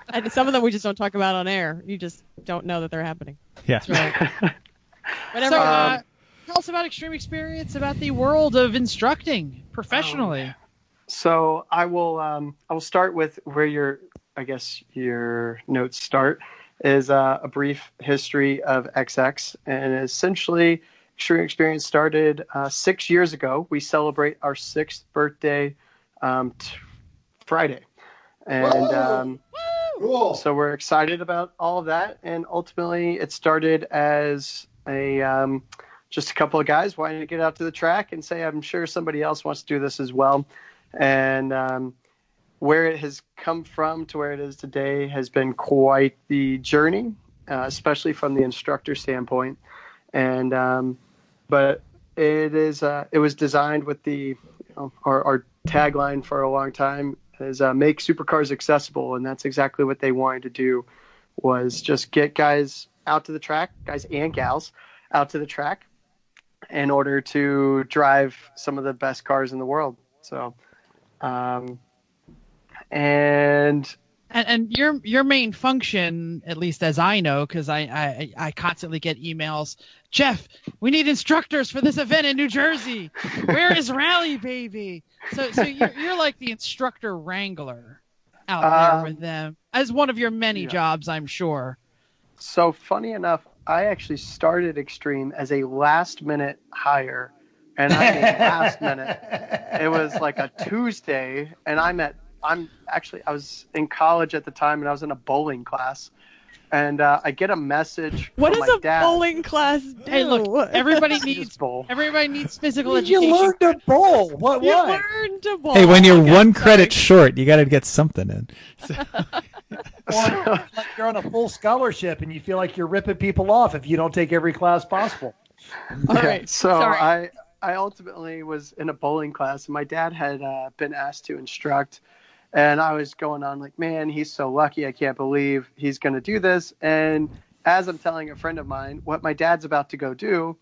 And some of them we just don't talk about on air. You just don't know that they're happening. Yeah. That's right. Whatever. So, tell us about Xtreme Xperience, about the world of instructing professionally. So I will start with where your notes start, is a brief history of XX. And essentially, Xtreme Xperience started 6 years ago. We celebrate our 6th birthday Friday. And Cool. so we're excited about all of that. And ultimately, it started as just a couple of guys wanting to get out to the track and say, I'm sure somebody else wants to do this as well. And where it has come from to where it is today has been quite the journey, especially from the instructor standpoint. And but it was designed with our tagline for a long time is make supercars accessible, and that's exactly what they wanted to do, was just get guys out to the track, guys and gals out to the track, in order to drive some of the best cars in the world. So, and your main function, at least as I know, because I constantly get emails, Jeff, we need instructors for this event in New Jersey. Where is Rally Baby? So you're like the instructor wrangler out there with them, as one of your many jobs, I'm sure. So funny enough, I actually started Xtreme as a last minute hire, and I mean last minute. It was like a Tuesday, and I'm at I was in college at the time, and I was in a bowling class. And I get a message What from does my a dad. bowling class do? Hey, look, everybody Just needs bowl. physical education. You learn to bowl. What? You learn to bowl. Hey, when you're Okay, one sorry. credit short, you got to get something in. Or like you're on a full scholarship and you feel like you're ripping people off if you don't take every class possible. All right. So Sorry. I ultimately was in a bowling class, and my dad had been asked to instruct. And I was going on like, man, he's so lucky. I can't believe he's going to do this. And as I'm telling a friend of mine what my dad's about to go do,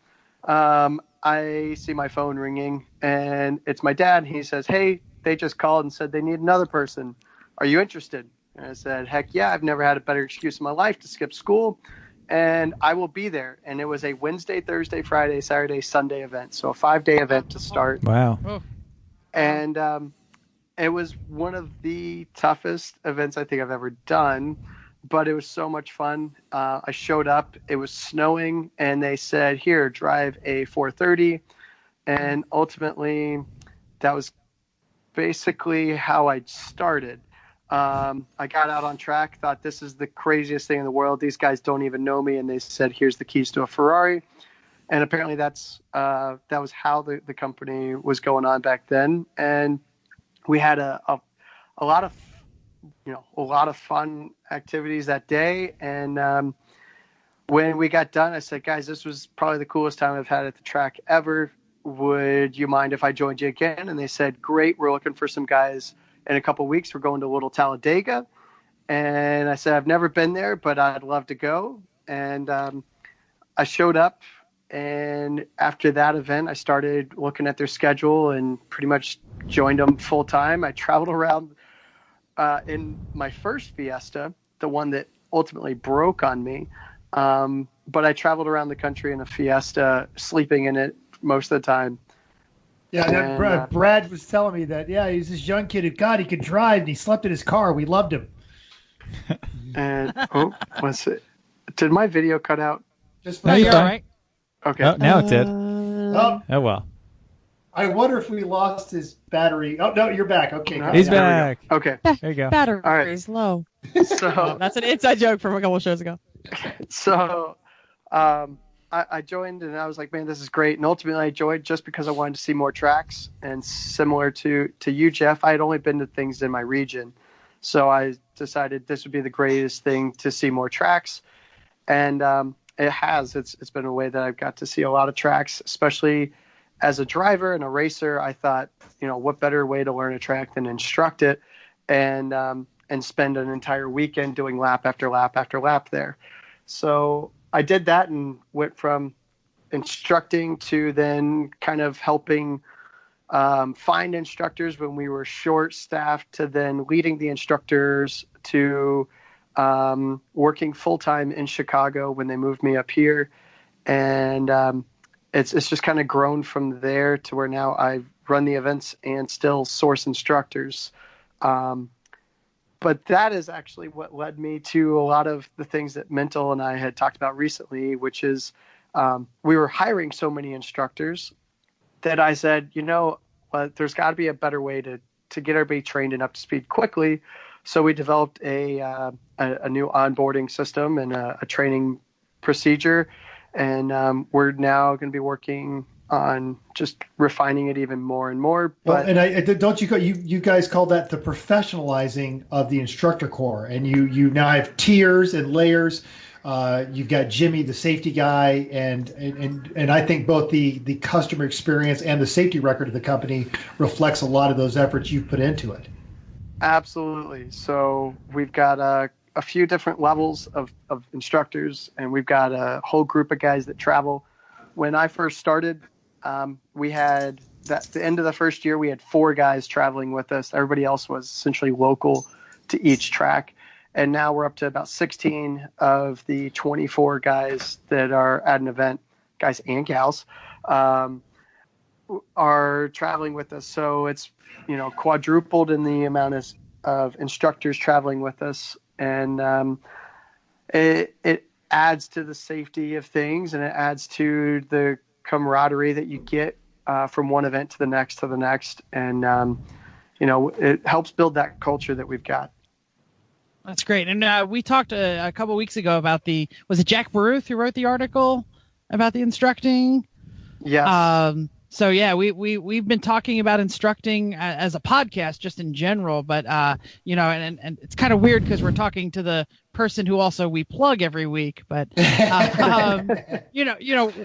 I see my phone ringing, and it's my dad. And he says, hey, they just called and said they need another person. Are you interested? And I said, heck yeah, I've never had a better excuse in my life to skip school. And I will be there. And it was a Wednesday, Thursday, Friday, Saturday, Sunday event. So a 5-day event to start. Wow. Oh. And it was one of the toughest events I think I've ever done, but it was so much fun. I showed up, it was snowing, and they said, here, drive a 430. And ultimately, that was basically how I started. I got out on track, thought this is the craziest thing in the world. These guys don't even know me. And they said, here's the keys to a Ferrari. And apparently that was how the company was going on back then. And we had a lot of fun activities that day. And when we got done, I said, guys, this was probably the coolest time I've had at the track ever. Would you mind if I joined you again? And they said, great. We're looking for some guys in a couple of weeks. We're going to Little Talladega. And I said, I've never been there, but I'd love to go. And I showed up. And after that event, I started looking at their schedule and pretty much joined them full time. I traveled around in my first Fiesta, the one that ultimately broke on me. But I traveled around the country in a Fiesta, sleeping in it most of the time. Yeah, And, Brad was telling me that. Yeah, he's this young kid who, God, he could drive, and he slept in his car. We loved him. And did my video cut out? Just No, No, you're you're fine. all right. Okay. Oh, now it did. Oh, Oh, well. I wonder if we lost his battery. Oh no, you're back. Okay, No, He's there we back. Okay. There you go. Battery All right. is low. So That's an inside joke from a couple shows ago. I joined, and I was like, man, this is great. And ultimately I joined just because I wanted to see more tracks. And similar to you, Jeff, I had only been to things in my region. So I decided this would be the greatest thing to see more tracks. And it has. It's been a way that I've got to see a lot of tracks, especially as a driver and a racer. I thought, what better way to learn a track than instruct it and spend an entire weekend doing lap after lap after lap there. So I did that and went from instructing to then kind of helping find instructors when we were short-staffed, to then leading the instructors, to working full-time in Chicago when they moved me up here. And it's just kind of grown from there to where now I run the events and still source instructors. But that is actually what led me to a lot of the things that Mental and I had talked about recently, which is we were hiring so many instructors that I said, there's got to be a better way to get everybody trained and up to speed quickly. So we developed a new onboarding system and a training procedure. And we're now going to be working on just refining it even more and more. But don't you guys call that the professionalizing of the instructor corps? And you now have tiers and layers. You've got Jimmy, the safety guy, and I think both the customer experience and the safety record of the company reflects a lot of those efforts you've put into it. Absolutely. So we've got a few different levels of instructors, and we've got a whole group of guys that travel. When I first started, we had at the end of the first year, we had 4 guys traveling with us. Everybody else was essentially local to each track. And now we're up to about 16 of the 24 guys that are at an event, guys and gals, are traveling with us. So it's, quadrupled in the amount of instructors traveling with us. And it adds to the safety of things, and it adds to the camaraderie that you get from one event to the next. And it helps build that culture that we've got. That's great. And we talked a couple weeks ago about was it Jack Baruth who wrote the article about the instructing? Yes. So yeah, we've been talking about instructing as a podcast just in general, but and it's kind of weird because we're talking to the person who also we plug every week, but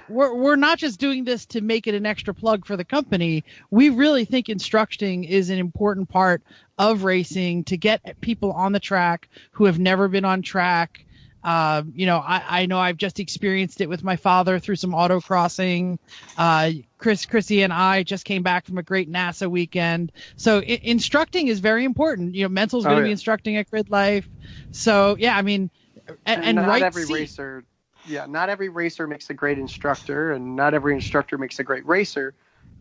we're not just doing this to make it an extra plug for the company. We really think instructing is an important part of racing to get people on the track who have never been on track. I know I've just experienced it with my father through some autocrossing. Chrissy and I just came back from a great NASA weekend. So instructing is very important. Mental's going to be instructing at Grid Life. So yeah, I mean, and not every racer. Yeah, not every racer makes a great instructor, and not every instructor makes a great racer.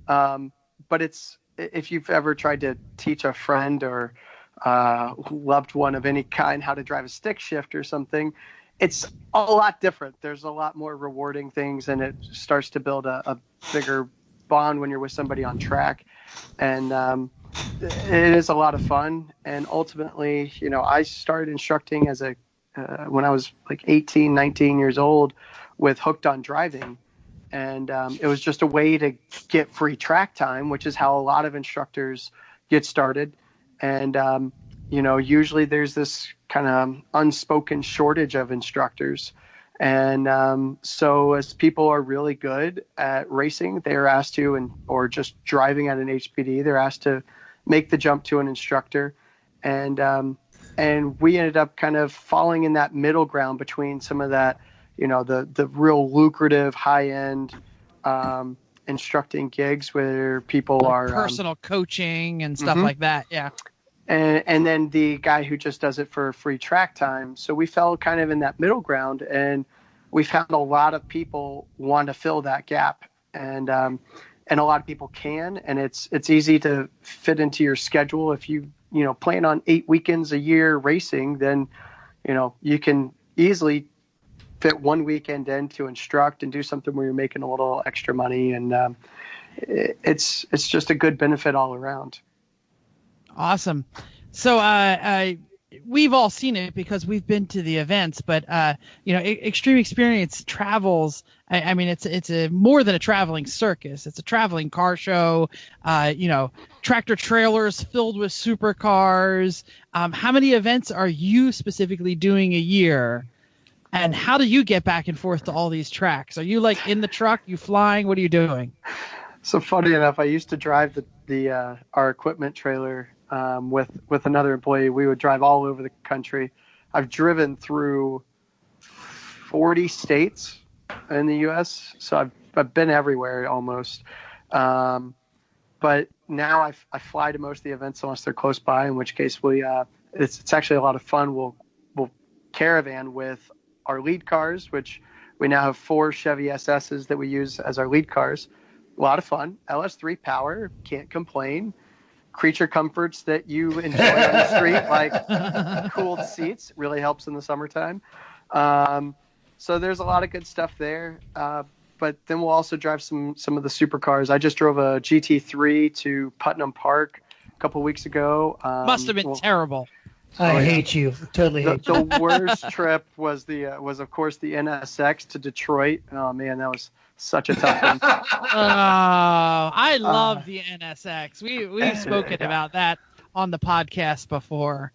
But if you've ever tried to teach a friend or loved one of any kind how to drive a stick shift or something, it's a lot different. There's a lot more rewarding things, and it starts to build a bigger bond when you're with somebody on track. And it is a lot of fun. And ultimately, I started instructing when I was like 18, 19 years old with Hooked on Driving. And it was just a way to get free track time, which is how a lot of instructors get started. And, usually there's this kind of unspoken shortage of instructors. And so as people are really good at racing, they're asked to, or just driving at an HPD, they're asked to make the jump to an instructor. And we ended up kind of falling in that middle ground between some of that, the real lucrative high-end instructing gigs where people are personal coaching and stuff like that. Yeah. And then the guy who just does it for free track time. So we fell kind of in that middle ground, and we found a lot of people want to fill that gap, and a lot of people can, and it's easy to fit into your schedule. If you plan on 8 weekends a year racing, then you can easily fit one weekend in to instruct and do something where you're making a little extra money, and it's just a good benefit all around. Awesome. So we've all seen it because we've been to the events, but Xtreme Xperience travels. I mean, it's a more than a traveling circus. It's a traveling car show. Tractor trailers filled with supercars. How many events are you specifically doing a year? And how do you get back and forth to all these tracks? Are you like in the truck? You flying? What are you doing? So funny enough, I used to drive our equipment trailer with another employee. We would drive all over the country. I've driven through 40 states in the U.S., so I've been everywhere almost. But now I fly to most of the events unless they're close by, in which case it's actually a lot of fun. We'll caravan with our lead cars, which we now have 4 Chevy SS's that we use as our lead cars. A lot of fun. LS3 power, can't complain. Creature comforts that you enjoy on the street, like cooled seats, really helps in the summertime. So there's a lot of good stuff there. But then we'll also drive some of the supercars. I just drove a GT3 to Putnam Park a couple weeks ago. Must have been terrible. I hate you. Totally hate you. The worst trip was of course the NSX to Detroit. Oh man, that was such a tough one. I love the NSX. We've spoken about that on the podcast before.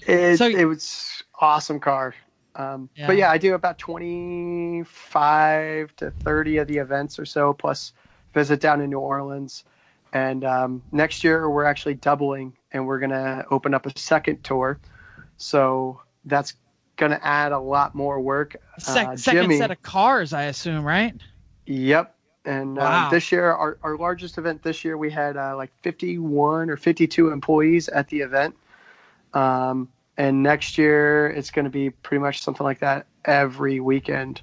It was awesome car. But yeah, I do about 25 to 30 of the events or so, plus visit down in New Orleans. And next year we're actually doubling, and we're going to open up a second tour. So that's going to add a lot more work. Second set of cars, I assume, right? Yep. And this year, our largest event this year, we had like 51 or 52 employees at the event. And next year, it's going to be pretty much something like that every weekend.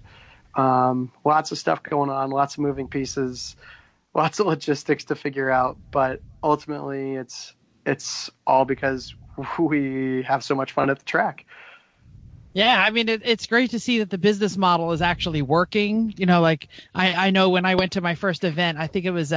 Lots of stuff going on, lots of moving pieces, lots of logistics to figure out. But ultimately, it's all because we have so much fun at the track. Yeah, I mean, it's great to see that the business model is actually working. Like I know when I went to my first event, I think it was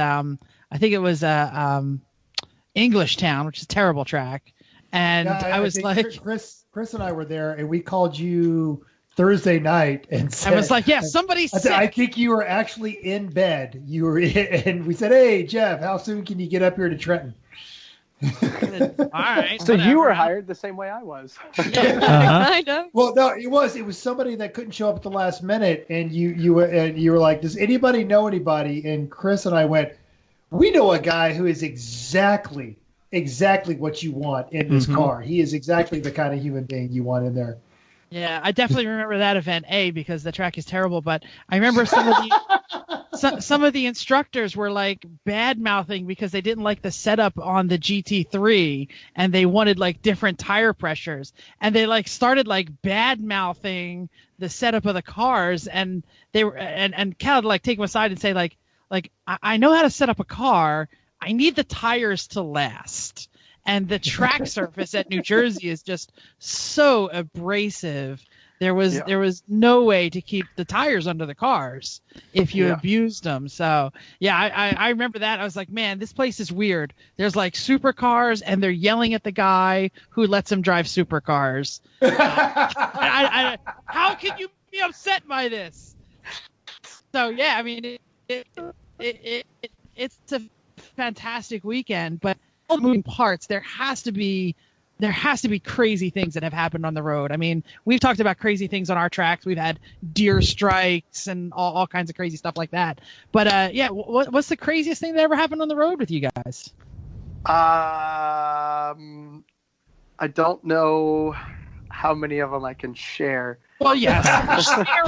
Englishtown, which is a terrible track. And I was think like, Chris and I were there, and we called you Thursday night and said, I was like, yeah, somebody's sick. I think you were actually in bed. You were, and we said, hey, Jeff, how soon can you get up here to Trenton? All right. So whatever. you were hired the same way I was. Kind of. Well, no, it was somebody that couldn't show up at the last minute, and you were like, does anybody know anybody? And Chris and I went, we know a guy who is exactly what you want in this car. He is exactly the kind of human being you want in there. Yeah, I definitely remember that event, because the track is terrible. But I remember some of the instructors were like bad mouthing because they didn't like the setup on the GT3, and they wanted like different tire pressures, and they like started like bad mouthing the setup of the cars, and they were and Cal would like take them aside and say like I know how to set up a car. I need the tires to last. And the track surface at New Jersey is just so abrasive. There was no way to keep the tires under the cars if you abused them. So, yeah, I remember that. I was like, man, this place is weird. There's like supercars, and they're yelling at the guy who lets them drive supercars. How can you be upset by this? So, yeah, I mean, it's a fantastic weekend, but all the moving parts, there has to be crazy things that have happened on the road. I mean, we've talked about crazy things on our tracks. We've had deer strikes and all kinds of crazy stuff like that. But what's the craziest thing that ever happened on the road with you guys? I don't know how many of them I can share. Well, yes, share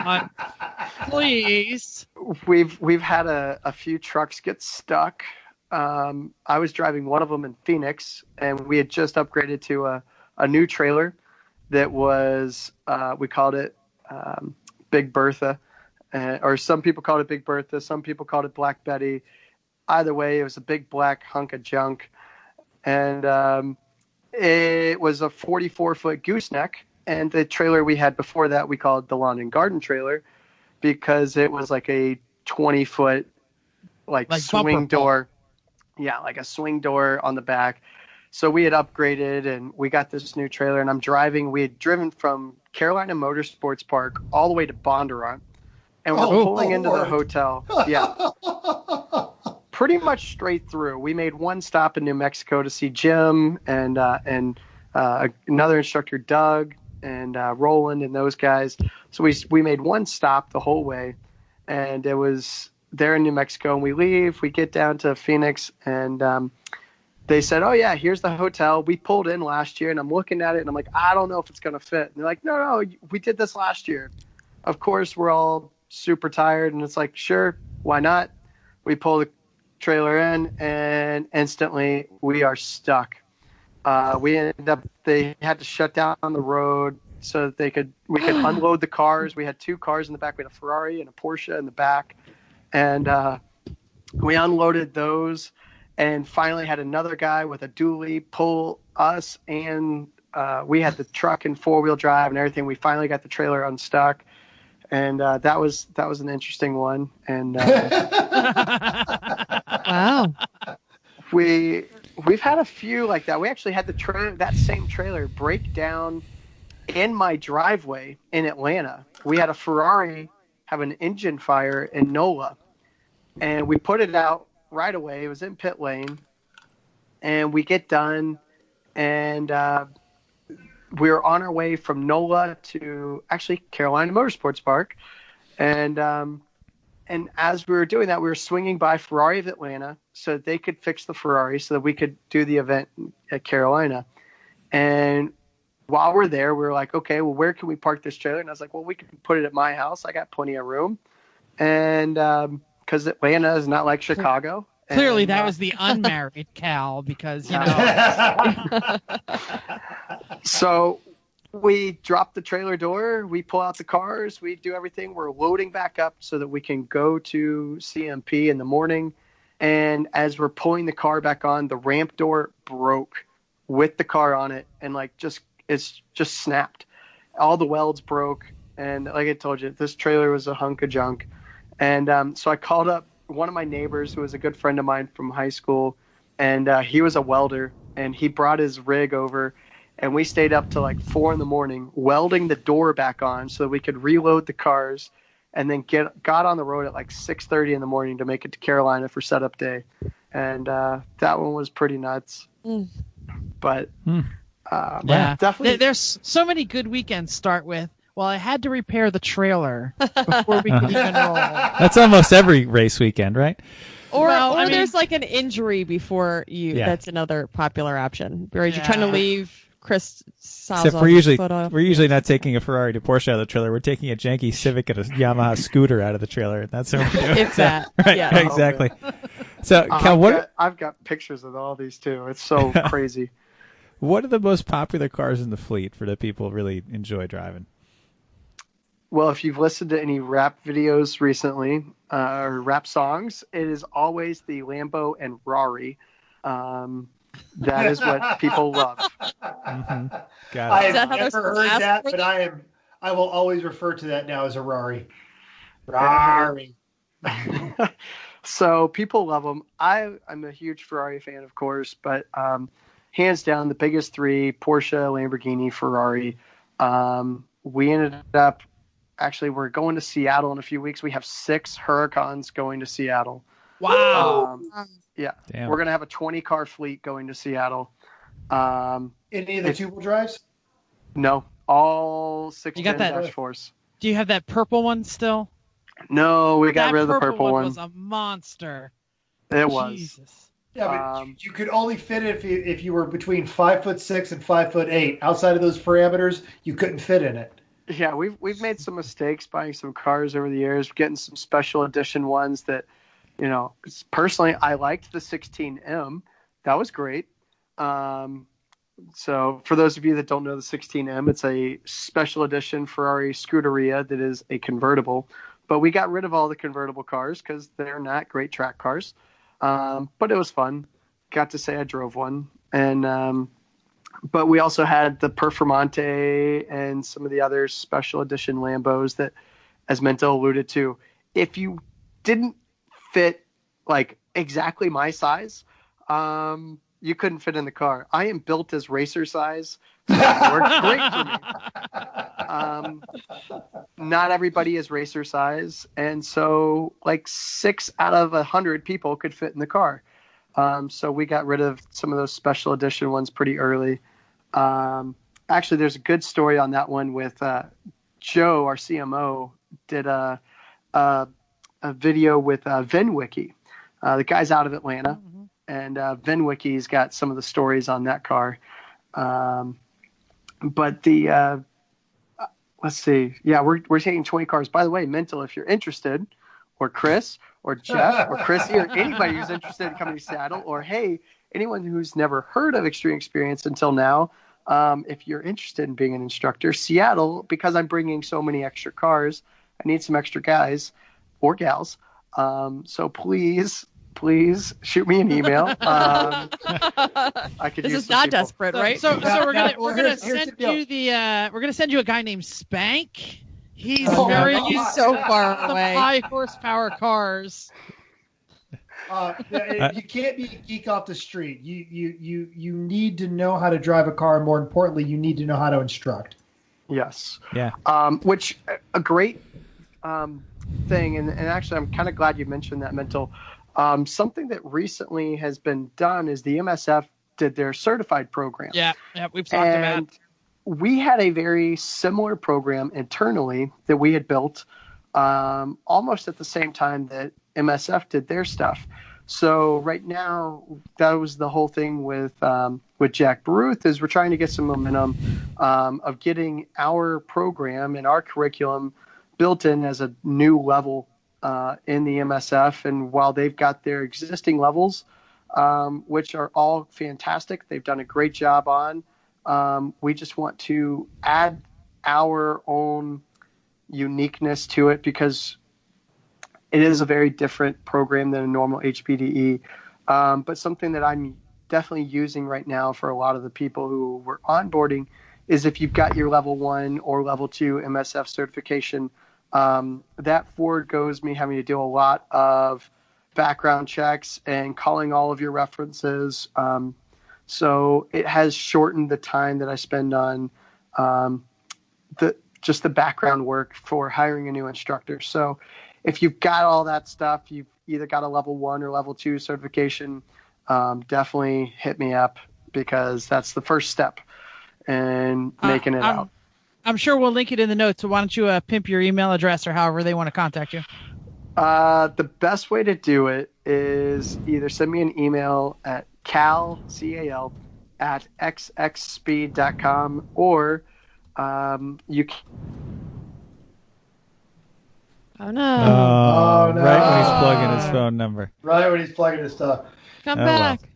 one, please. We've had a few trucks get stuck. I was driving one of them in Phoenix, and we had just upgraded to a new trailer that was, we called it Big Bertha, or some people called it Big Bertha, some people called it Black Betty. Either way, it was a big black hunk of junk, and it was a 44-foot gooseneck, and the trailer we had before that we called the lawn and garden trailer because it was like a 20-foot like swing door. Yeah, like a swing door on the back. So we had upgraded, and we got this new trailer, and I'm driving. We had driven from Carolina Motorsports Park all the way to Bondurant, and we're pulling into the hotel. Yeah. Pretty much straight through. We made one stop in New Mexico to see Jim and another instructor, Doug, and Roland and those guys. So we made one stop the whole way, and it was there in New Mexico, and we leave. We get down to Phoenix, and they said, oh, yeah, here's the hotel. We pulled in last year, and I'm looking at it, and I'm like, I don't know if it's going to fit. And they're like, no, we did this last year. Of course, we're all super tired, and it's like, sure, why not? We pull the trailer in, and instantly we are stuck. They had to shut down the road so that we could unload the cars. We had two cars in the back. We had a Ferrari and a Porsche in the back. And we unloaded those and finally had another guy with a dually pull us, and we had the truck and four-wheel drive and everything. We finally got the trailer unstuck, and that was an interesting one. And wow, we've had a few like that. We actually had that same trailer break down in my driveway in Atlanta. We had a Ferrari have an engine fire in NOLA, and we put it out right away. It was in pit lane, and we get done, and we were on our way from NOLA to actually Carolina Motorsports Park, and as we were doing that, we were swinging by Ferrari of Atlanta so that they could fix the Ferrari so that we could do the event at Carolina. And while we're there, we were like, okay, well, where can we park this trailer? And I was like, well, we can put it at my house. I got plenty of room. And because Atlanta is not like Chicago. Clearly, that was the unmarried Cal because, you know. So we drop the trailer door. We pull out the cars. We do everything. We're loading back up so that we can go to CMP in the morning. And as we're pulling the car back on, the ramp door broke with the car on it. And it's just snapped. All the welds broke. And like I told you, this trailer was a hunk of junk. And so I called up one of my neighbors who was a good friend of mine from high school. and he was a welder, and he brought his rig over, and we stayed up till like 4 a.m. welding the door back on so that we could reload the cars, and then got on the road at like 6:30 in the morning to make it to Carolina for setup day, and that one was pretty nuts. But definitely, there's so many good weekends start with. Well, I had to repair the trailer before we could even roll. That's almost every race weekend, right? Or there's like an injury before you. Yeah. That's another popular option. Where you're trying to leave Chris. Except we're usually not taking a Ferrari to Porsche out of the trailer. We're taking a janky Civic and a Yamaha scooter out of the trailer. That's what we're doing. If that, right? yeah. Exactly. So, Cal, I've got pictures of all these too. It's so crazy. What are the most popular cars in the fleet for the people who really enjoy driving? Well, if you've listened to any rap videos recently, or rap songs, it is always the Lambo and Rari. That is what people love. Mm-hmm. I Got it. have never heard that, but I will always refer to that now as a Rari. Rari. So people love them. I'm a huge Ferrari fan, of course, but hands down, the biggest three: Porsche, Lamborghini, Ferrari. We ended up we're going to Seattle in a few weeks. We have 6 Huracans going to Seattle. Wow. Yeah. Damn. We're going to have a 20-car fleet going to Seattle. Any of the two-wheel drives? No, all 610-4s. Do you have that purple one still? No, we got rid of the purple one. That was a monster. It was. Jesus. Yeah, but you could only fit it if you were between 5'6" and 5'8". Outside of those parameters, you couldn't fit in it. Yeah, we've made some mistakes buying some cars over the years, getting some special edition ones that, personally, I liked the 16M. That was great. So for those of you that don't know the 16M, it's a special edition Ferrari Scuderia that is a convertible. But we got rid of all the convertible cars because they're not great track cars. But it was fun. Got to say I drove one. And but we also had the Performante and some of the other special edition Lambos that, as Mento alluded to, if you didn't fit like exactly my size, you couldn't fit in the car. I am built as racer size. So that worked great for me. Not everybody is racer size. And so like 6 out of 100 people could fit in the car. So we got rid of some of those special edition ones pretty early. Actually, there's a good story on that one with Joe, our CMO, did a video with VinWiki. The guy's out of Atlanta, and VinWiki's got some of the stories on that car. But the let's see, yeah, we're taking 20 cars. By the way, Mental, if you're interested, or Chris, or Jeff, or Chrissy, or anybody who's interested in coming to Seattle, or hey, anyone who's never heard of Xtreme Xperience until now, if you're interested in being an instructor, Seattle, because I'm bringing so many extra cars, I need some extra guys or gals. So please shoot me an email. I could this use is not people. desperate, right? So we're gonna here's send you a guy named Spank. He's he's so far away. High horsepower cars. You can't be a geek off the street. You need to know how to drive a car, and more importantly, you need to know how to instruct. Yes. Yeah. Which a great thing, and actually I'm kind of glad you mentioned that, Mental. Something that recently has been done is the MSF did their certified program. Yeah, we've talked about it. We had a very similar program internally that we had built almost at the same time that MSF did their stuff. So right now, that was the whole thing with Jack Baruth, is we're trying to get some momentum of getting our program and our curriculum built in as a new level in the MSF. And while they've got their existing levels, which are all fantastic, they've done a great job on, we just want to add our own uniqueness to it, because it is a very different program than a normal HPDE, but something that I'm definitely using right now for a lot of the people who were onboarding is if you've got your level 1 or level 2 MSF certification, that foregoes me having to do a lot of background checks and calling all of your references. So it has shortened the time that I spend on the background work for hiring a new instructor. So if you've got all that stuff, you've either got a level 1 or level 2 certification, definitely hit me up, because that's the first step in making it out. I'm sure we'll link it in the notes. So why don't you pimp your email address or however they want to contact you? The best way to do it is either send me an email at Cal at xxspeed.com, or you can. Oh no! Oh, no! Right when he's plugging his phone number. Right when he's plugging his stuff. Come back. Well.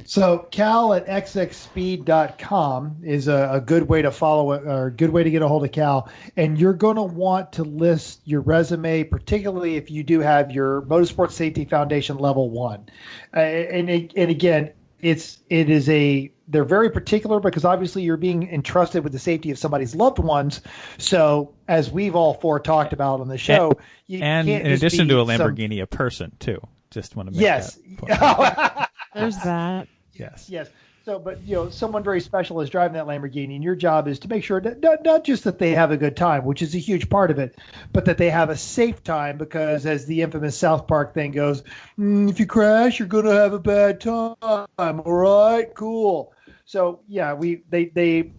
So Cal at xxspeed.com is a good way to follow it, or a good way to get a hold of Cal. And you're going to want to list your resume, particularly if you do have your Motorsport Safety Foundation level 1. And again, they're very particular, because obviously you're being entrusted with the safety of somebody's loved ones. So as we've all four talked about on the show, and in addition to a Lamborghini, a person too. Just want to make that There's that. Yes. So, but someone very special is driving that Lamborghini, and your job is to make sure that not just that they have a good time, which is a huge part of it, but that they have a safe time, because as the infamous South Park thing goes, if you crash, you're going to have a bad time. All right, cool. So yeah, they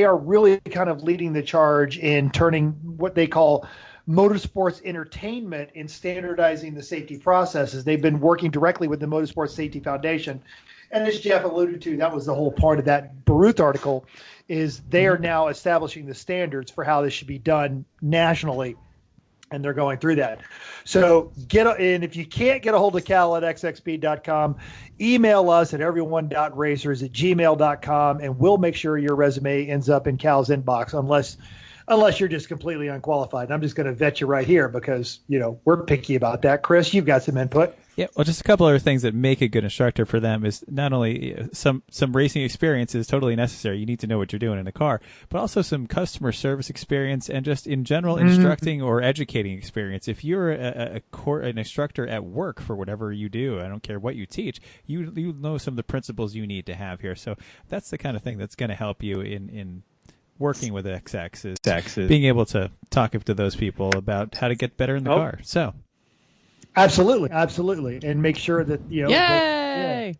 are really kind of leading the charge in turning what they call motorsports entertainment and standardizing the safety processes. They've been working directly with the Motorsports Safety Foundation. And as Jeff alluded to, that was the whole part of that Baruth article, is they are now establishing the standards for how this should be done nationally. And they're going through that. So and if you can't get a hold of Cal at xxspeed.com, email us at everyone.racers@gmail.com, and we'll make sure your resume ends up in Cal's inbox, unless you're just completely unqualified. I'm just going to vet you right here, because, we're picky about that. Chris, you've got some input. Yeah, well, just a couple other things that make a good instructor for them is not only some racing experience is totally necessary. You need to know what you're doing in a car, but also some customer service experience and just in general instructing or educating experience. If you're an instructor at work for whatever you do, I don't care what you teach, you know some of the principles you need to have here. So that's the kind of thing that's going to help you in working with XX is being able to talk to those people about how to get better in the car. So. Absolutely, and make sure that Yay! Hey,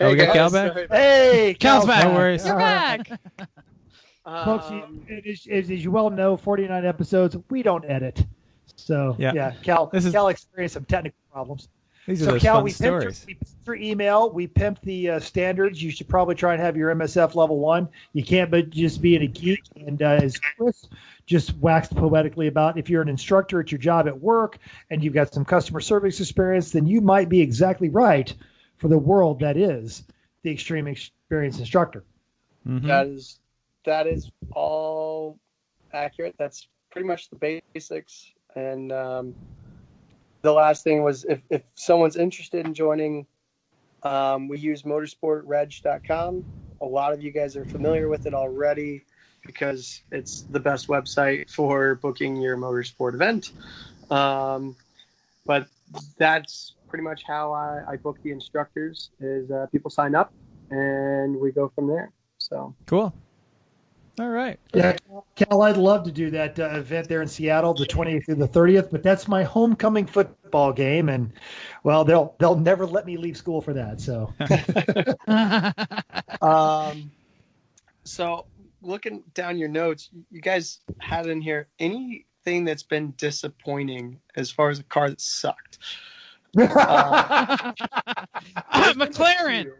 we got Cal back. Hey, Cal's back. No worries. You're back. Folks, as you well know, 49 episodes, we don't edit. So Cal experienced some technical problems. These are So those Cal, fun we pimped stories. your email. We pimped the standards. You should probably try and have your MSF level 1. You can't but just being a geek. And as Chris just waxed poetically about, if you're an instructor at your job at work and you've got some customer service experience, then you might be exactly right for the world that is the Xtreme Xperience instructor. Mm-hmm. That is all accurate. That's pretty much the basics. And the last thing was, if someone's interested in joining, we use motorsportreg.com. A lot of you guys are familiar with it already, because it's the best website for booking your motorsport event. But that's pretty much how I book the instructors, is people sign up and we go from there. So Cool. All right. Yeah, Cal, I'd love to do that event there in Seattle, the 20th through the 30th, but that's my homecoming football game, and well, they'll never let me leave school for that. So, so looking down your notes, you guys had in here anything that's been disappointing as far as a car that sucked? McLaren.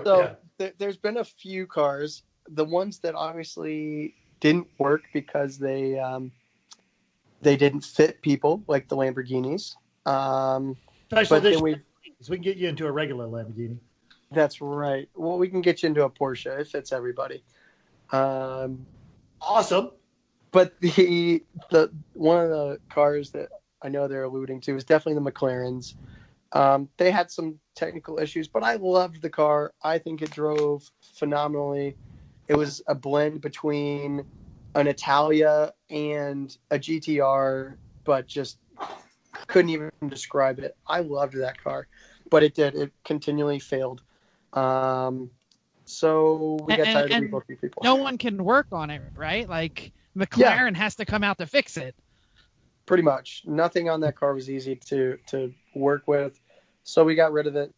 So there's been a few cars. The ones that obviously didn't work because they didn't fit people, like the Lamborghinis. Special edition, we can get you into a regular Lamborghini. That's right. Well, we can get you into a Porsche. It fits everybody. Awesome. But the one of the cars that I know they're alluding to is definitely the McLarens. They had some technical issues, but I loved the car. I think it drove phenomenally. It was a blend between an Italia and a GTR, but just couldn't even describe it. I loved that car, but it continually failed. So we got tired of rebooking people. No one can work on it, right? Like McLaren has to come out to fix it. Pretty much. Nothing on that car was easy to work with, so we got rid of it.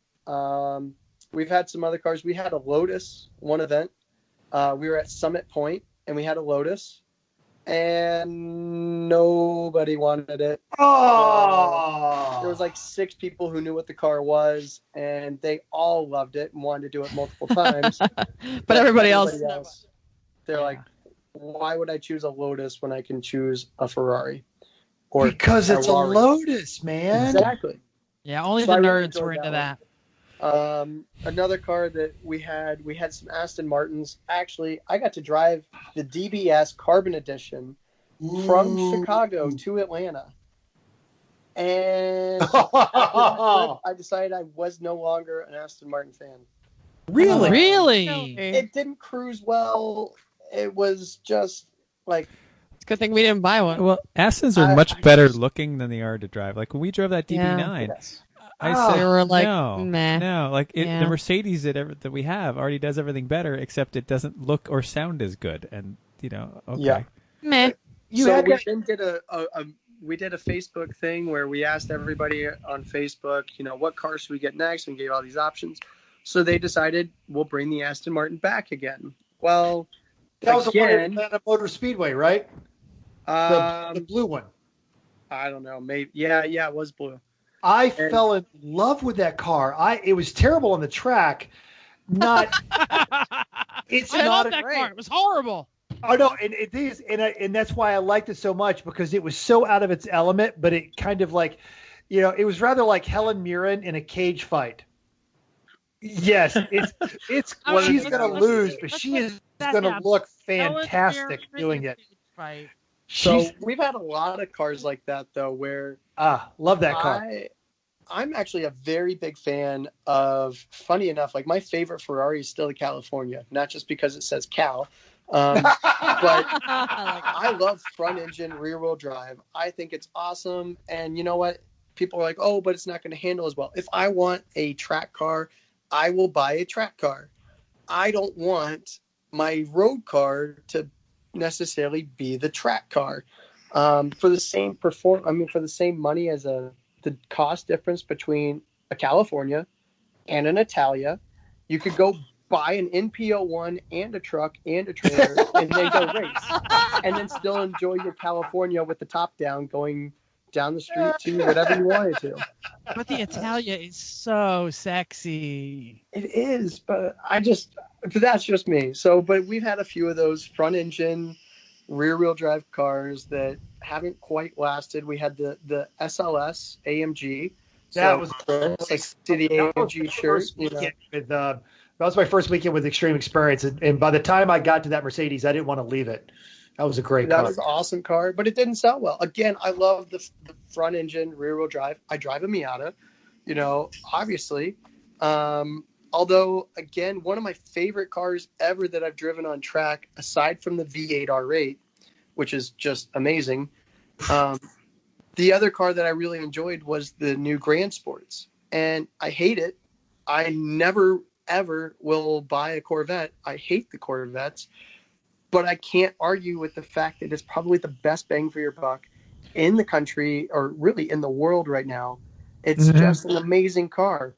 We've had some other cars. We had a Lotus one event. We were at Summit Point, and we had a Lotus, and nobody wanted it. Oh! There was like 6 people who knew what the car was, and they all loved it and wanted to do it multiple times. but everybody else, they're like, why would I choose a Lotus when I can choose a Ferrari? Because it's a Lotus, man. Exactly. Yeah, only the nerds were into that. Another car that we had some Aston Martins. Actually, I got to drive the DBS Carbon Edition from Chicago to Atlanta. And I decided I was no longer an Aston Martin fan. Really? Really? It didn't cruise well. It was just like... It's a good thing we didn't buy one. Well, Astons are much better looking than they are to drive. Like when we drove that DB9, I said, they were like, no. Like the Mercedes that we have already does everything better, except it doesn't look or sound as good. And okay. Yeah. Meh. We then did we did a Facebook thing where we asked everybody on Facebook, what car should we get next, and gave all these options. So they decided we'll bring the Aston Martin back again. Well, that was Atlanta Motor Speedway, right? The blue one. I don't know. Maybe. Yeah, it was blue. I fell in love with that car. It was terrible on the track. It's I not love that car. It was horrible. Oh no, and it is, and that's why I liked it so much, because it was so out of its element, but it kind of like, it was rather like Helen Mirren in a cage fight. Yes, it's she's gonna lose, but she is gonna look fantastic doing it. So we've had a lot of cars like that though, where love that car. I'm actually a very big fan of. Funny enough, like my favorite Ferrari is still the California, not just because it says Cal. But I love front engine, rear wheel drive. I think it's awesome. And you know what? People are like, oh, but it's not going to handle as well. If I want a track car, I will buy a track car. I don't want my road car to necessarily be the track car. For the same for the same money as the cost difference between a California and an Italia, you could go buy an NP01 and a truck and a trailer and then go race, and then still enjoy your California with the top down, going down the street to whatever you wanted to. But the Italia is so sexy. It is, but that's just me. So, but we've had a few of those front engine, rear wheel drive cars that haven't quite lasted. We had the SLS AMG. That was like the AMG shirt. That was my first weekend with Xtreme Xperience, and by the time I got to that Mercedes, I didn't want to leave it. That was a great car. That was an awesome car, but it didn't sell well. Again, I love the front engine, rear wheel drive. I drive a Miata, obviously. Although, again, one of my favorite cars ever that I've driven on track, aside from the V8 R8, which is just amazing, the other car that I really enjoyed was the new Grand Sports. And I hate it. I never, ever will buy a Corvette. I hate the Corvettes. But I can't argue with the fact that it's probably the best bang for your buck in the country, or really in the world right now. It's just an amazing car.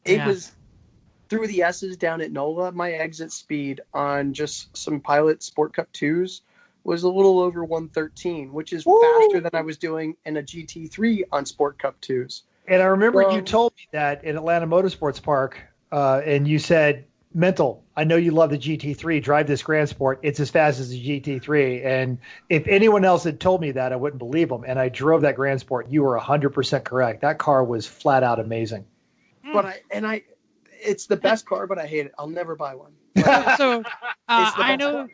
It was through the S's down at NOLA. My exit speed on just some Pilot Sport Cup 2s was a little over 113, which is faster than I was doing in a GT3 on Sport Cup 2s. And I remember you told me that in Atlanta Motorsports Park, and you said, Mental, I know you love the GT3. Drive this Grand Sport. It's as fast as the GT3. And if anyone else had told me that, I wouldn't believe them. And I drove that Grand Sport. You were 100% correct. That car was flat out amazing. But it's the best car, but I hate it. I'll never buy one. So I know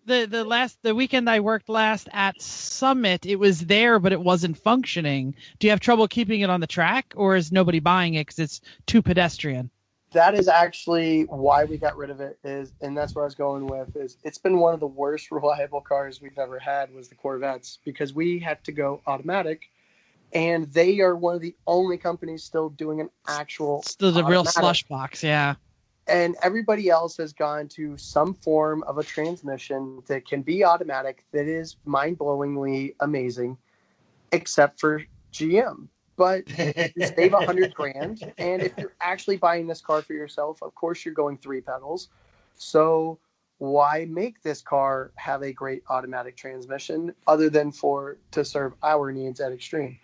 the weekend I worked last at Summit, it was there, but it wasn't functioning. Do you have trouble keeping it on the track, or is nobody buying it because it's too pedestrian? That is actually why we got rid of it, and that's what I was going with, is it's been one of the worst reliable cars we've ever had was the Corvettes, because we had to go automatic, and they are one of the only companies still doing an actual Still the real automatic. slush box, yeah. And everybody else has gone to some form of a transmission that can be automatic that is mind-blowingly amazing, except for GM. But you save $100,000, and if you're actually buying this car for yourself, of course you're going 3 pedals. So why make this car have a great automatic transmission other than to serve our needs at Xtreme?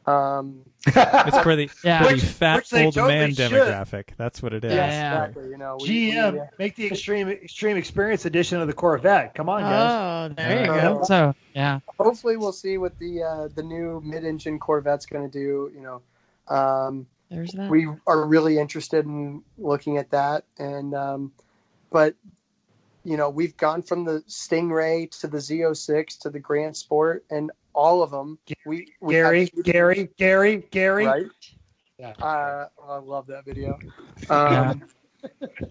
It's for the fat which they old totally man should. demographic. That's what it is. Yeah. Exactly. You know, GM, make the Xtreme Experience edition of the Corvette. Come on, guys. Oh, there you go. So, yeah. Hopefully, we'll see what the new mid-engine Corvette's going to do. You know, There's that. we are really interested in looking at that, and but you know, we've gone from the Stingray to the Z06 to the Grand Sport, and all of them. Gary. Right? Yeah. I love that video.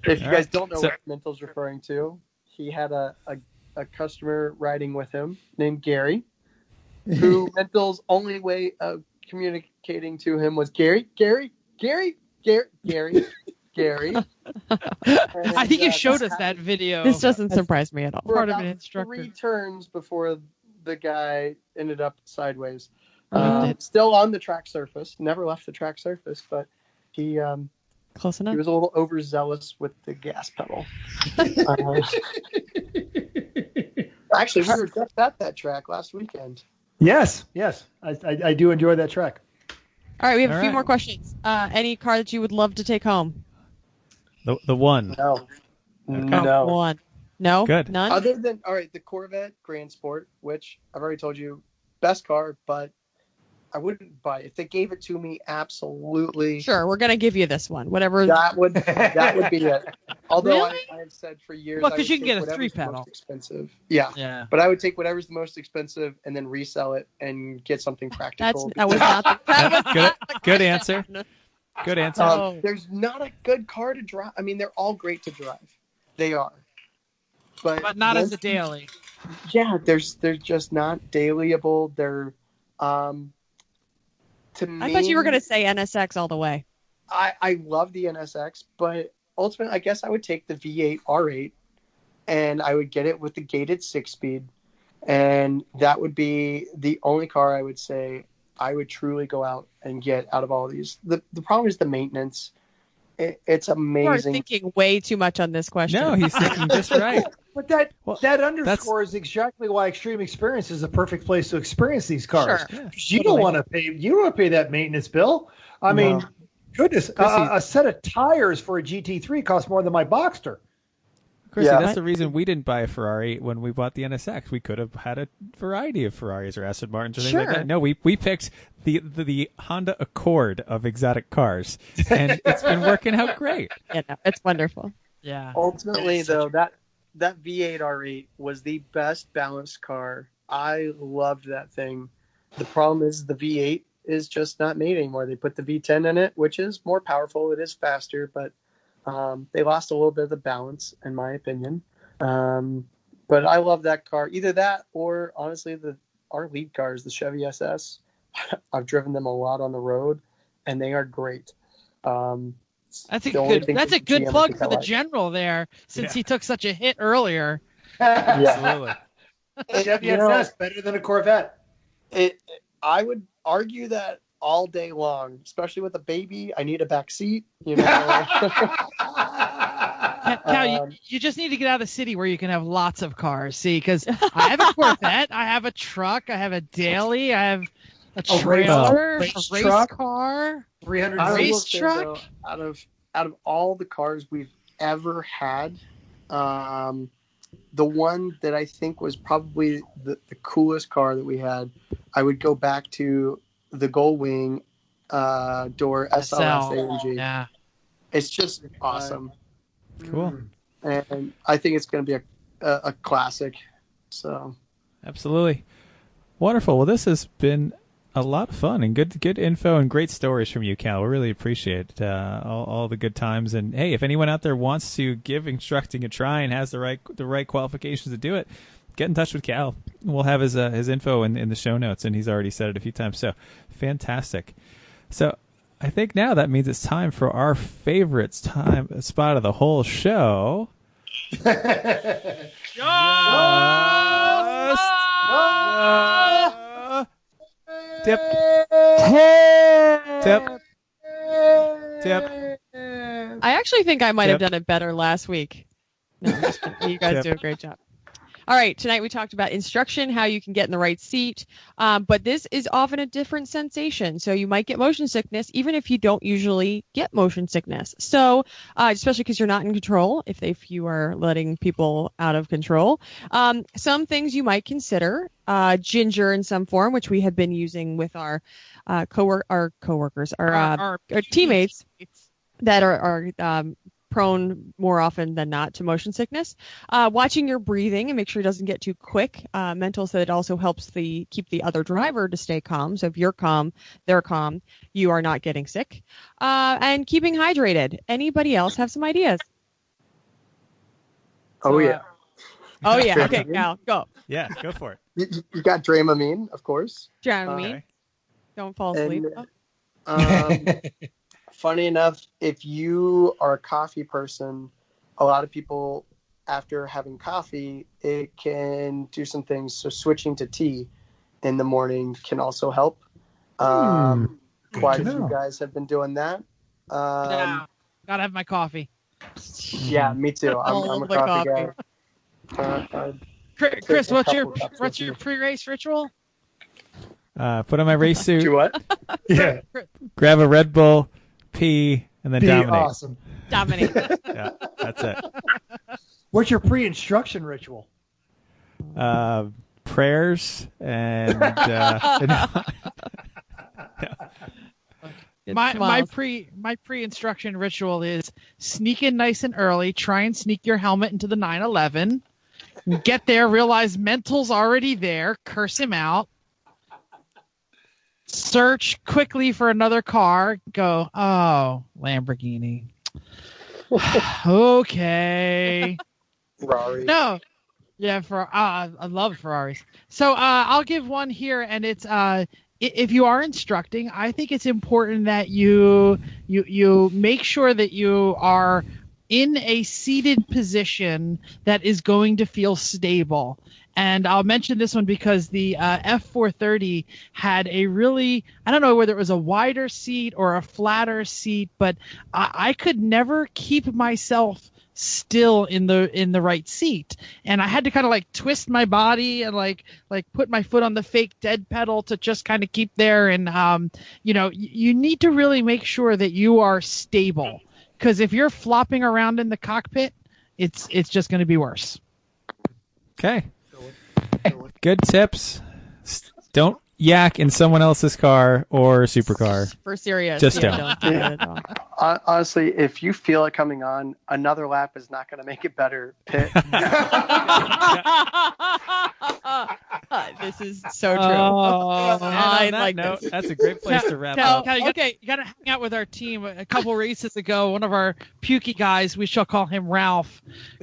If you guys don't know what Mental's referring to, he had a customer riding with him named Gary, who Mental's only way of communicating to him was Gary. I think you showed us that video. This doesn't surprise me at all. Part of an instructor. 3 turns before the guy ended up sideways. Oh, Still on the track surface. Never left the track surface, but he Close enough. he was a little overzealous with the gas pedal. Actually, we were just at that track last weekend. Yes. I do enjoy that track. All right, we have a All few right. more questions. Any car that you would love to take home? The one. No. Okay. No. One. No? Good. None? Other than, all right, the Corvette Grand Sport, which I've already told you, best car, but I wouldn't buy it. If they gave it to me, absolutely. Sure, we're going to give you this one. Whatever. That would be it. Although Really? I have said for years, Well, I 'cause would you can take get a whatever's 3-pedal. most expensive. Yeah. Yeah. But I would take whatever's the most expensive and then resell it and get something practical. That was not the, that was Good. Good answer. Good answer. Oh. There's not a good car to drive. I mean, they're all great to drive. They are. But not as a daily. Yeah, they're just not dailyable. They're to me. I thought you were going to say NSX all the way. I love the NSX, but ultimately, I guess I would take the V8 R8, and I would get it with the gated 6-speed, and that would be the only car I would say I would truly go out and get out of all of these. The problem is the maintenance. It's You are amazing. thinking way too much on this question. No, he's thinking just right. But that Well, underscores exactly why Xtreme Experience is a perfect place to experience these cars. Sure. Yeah. You don't want to pay that maintenance bill. I mean, goodness, Chrissy- a set of tires for a GT3 costs more than my Boxster. Chrissy, Yeah. that's the reason we didn't buy a Ferrari when we bought the NSX. We could have had a variety of Ferraris or Aston Martins or things like Sure. that. No, we picked the Honda Accord of exotic cars, and it's been working out great. Yeah, no, it's wonderful. Yeah. Ultimately, though, that V8 R8 was the best balanced car. I loved that thing. The problem is the V8 is just not made anymore. They put the V10 in it, which is more powerful. It is faster, but they lost a little bit of the balance, in my opinion. But I love that car. Either that or, honestly, our lead cars, the Chevy SS. I've driven them a lot on the road, and they are great. That's a The only good. thing That's a with good GM plug is for I the like. general there, since he took such a hit earlier. Absolutely. Chevy You know- SS better than a Corvette. I would argue that all day long, especially with a baby. I need a back seat, you know. Cal, you just need to get out of the city where you can have lots of cars. See, because I have a Corvette, I have a truck, I have a daily, I have a trailer, a race race truck. car. 300 I will Race say, truck? though, out of all the cars we've ever had, the one that I think was probably the coolest car that we had, I would go back to the Gullwing door SLS AMG. Yeah. It's just awesome, Cool. and I think it's going to be a classic. So Absolutely. Wonderful. Well, this has been a lot of fun and good info and great stories from you, Cal. We really appreciate all the good times. And hey, if anyone out there wants to give instructing a try and has the right qualifications to do it, get in touch with Cal. We'll have his info in the show notes, and he's already said it a few times. So fantastic. So I think now that means it's time for our favorite spot of the whole show. Tip. I actually think I might have done it better last week. No, I'm just kidding. You guys do a great job. All right, tonight we talked about instruction, how you can get in the right seat, but this is often a different sensation. So you might get motion sickness, even if you don't usually get motion sickness. So especially because you're not in control, if you are letting people out of control. Some things you might consider, ginger in some form, which we have been using with our coworkers, our teammates that are prone more often than not to motion sickness. Watching your breathing and make sure it doesn't get too quick. Mental, so it also helps keep the other driver to stay calm. So if you're calm, they're calm, you are not getting sick. And keeping hydrated. Anybody else have some ideas? Oh, yeah. Oh, yeah. Okay, Cal, go. Yeah, go for it. You got Dramamine, of course. Dramamine. Okay. Don't fall asleep. Funny enough, if you are a coffee person, a lot of people, after having coffee, it can do some things. So switching to tea in the morning can also help. Quite a few guys have been doing that. Gotta have my coffee. Yeah, me too. I'm a coffee guy. Chris, what's your pre-race ritual? Put on my race suit. Do what? Yeah. Grab a Red Bull, pee, and then dominate. Awesome. Dominate. Yeah, that's it. What's your pre-instruction ritual? Prayers and my pre-instruction ritual is sneak in nice and early. Try and sneak your helmet into the 911. Get there, realize Mental's already there. Curse him out. Search quickly for another car. Go, oh, Lamborghini. Okay. Ferrari. No. Yeah, I love Ferraris. So I'll give one here, and it's if you are instructing, I think it's important that you make sure that you are in a seated position that is going to feel stable. And I'll mention this one because the F430 had a really, I don't know whether it was a wider seat or a flatter seat, but I could never keep myself still in the right seat. And I had to kind of like twist my body and like put my foot on the fake dead pedal to just kind of keep there. And, you need to really make sure that you are stable, because if you're flopping around in the cockpit, it's just going to be worse. Okay. Good tips. Don't yak in someone else's car or supercar. For serious. Just don't do that at all. Honestly, if you feel it coming on, another lap is not going to make it better. Pit. This is so true. I like note, this. that's a great place to wrap up. Cal, you got to hang out with our team. A couple races ago, one of our pukey guys, we shall call him Ralph,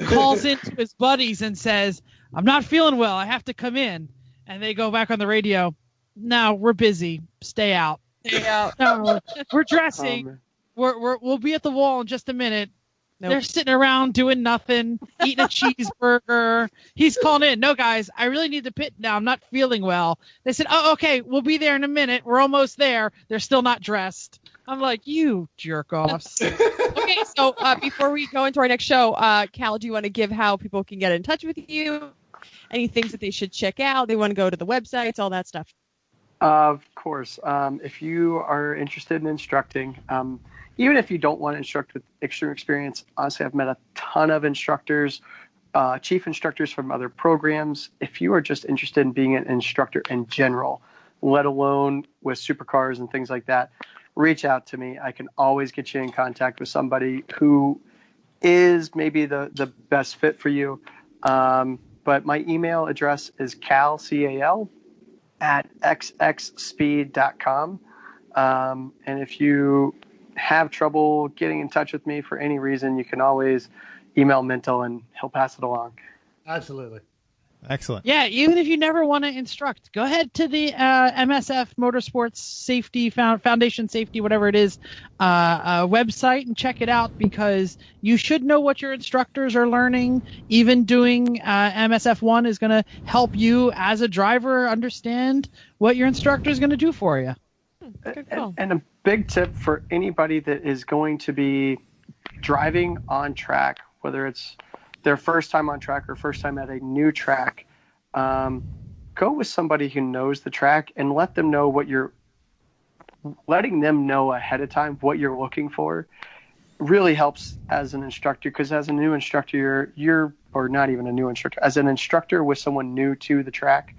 calls into his buddies and says, "I'm not feeling well. I have to come in." And they go back on the radio. "No, we're busy. Stay out. Stay out. No, we're dressing. We'll be at the wall in just a minute." Nope. They're sitting around doing nothing, eating a cheeseburger. He's calling in. "No, guys, I really need to pit now. I'm not feeling well." They said, "Oh, okay, we'll be there in a minute. We're almost there." They're still not dressed. I'm like, you jerk offs. Okay, so before we go into our next show, Cal, do you want to give how people can get in touch with you? Any things that they should check out? They want to go to the websites, all that stuff. Of course. If you are interested in instructing, even if you don't want to instruct with Xtreme Xperience, honestly, I've met a ton of instructors, chief instructors from other programs. If you are just interested in being an instructor in general, let alone with supercars and things like that, reach out to me. I can always get you in contact with somebody who is maybe the best fit for you. But my email address is cal, C-A-L, @xxspeed.com. And if you have trouble getting in touch with me for any reason, you can always email Mental and he'll pass it along. Absolutely. Excellent. Yeah, even if you never want to instruct, go ahead to the MSF Motorsports Safety Foundation Safety, whatever it is, website and check it out, because you should know what your instructors are learning. Even doing MSF1 is going to help you as a driver understand what your instructor is going to do for you. Good call. And a big tip for anybody that is going to be driving on track, whether it's their first time on track or first time at a new track, go with somebody who knows the track and let them know letting them know ahead of time what you're looking for really helps as an instructor, because as a new instructor, or not even a new instructor, as an instructor with someone new to the track,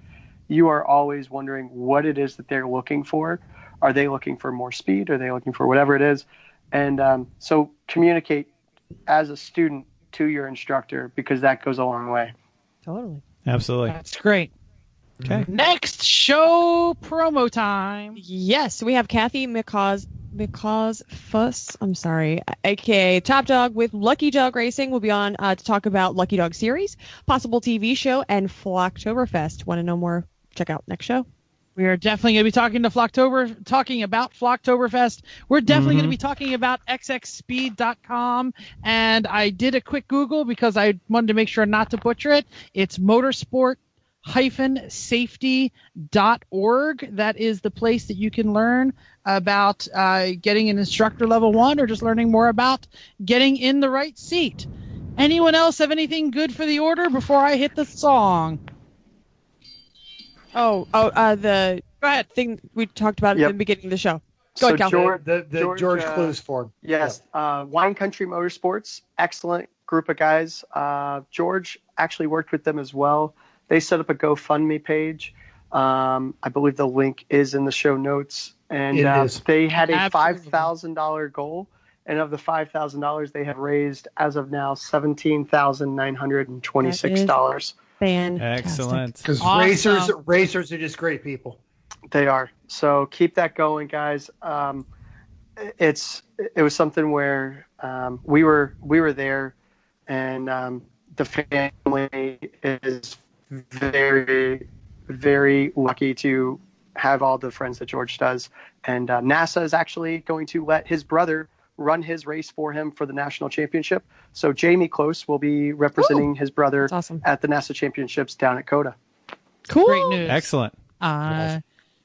you are always wondering what it is that they're looking for. Are they looking for more speed? Are they looking for whatever it is? And so communicate as a student to your instructor, because that goes a long way. Totally. Absolutely. That's great. Okay. Next show promo time. Yes, we have Kathy McCaws Fuss, I'm sorry, aka Top Dog with Lucky Dog Racing, will be on to talk about Lucky Dog Series, possible TV show, and Flocktoberfest. Want to know more? Check out next show. We are definitely going to be talking about Flocktoberfest. We're definitely going to be talking about xxspeed.com. And I did a quick Google because I wanted to make sure not to butcher it. It's motorsport-safety.org. That is the place that you can learn about getting an instructor level 1, or just learning more about getting in the right seat. Anyone else have anything good for the order before I hit the song? The Go ahead. thing we talked about at the beginning of the show. Go So ahead, Cal. George Clos Ford. Yes, Wine Country Motorsports, excellent group of guys. George actually worked with them as well. They set up a GoFundMe page. I believe the link is in the show notes. And they had a $5,000 goal. And of the $5,000, they have raised, as of now, $17,926. Fantastic. Excellent. Because Awesome. racers are just great people. They are. So keep that going, guys. It was something where we were there, and the family is very, very lucky to have all the friends that George does. And NASA is actually going to let his brother run his race for him for the national championship. So Jamie Clos will be representing his brother at the NASA championships down at COTA. Cool. Great news. Excellent.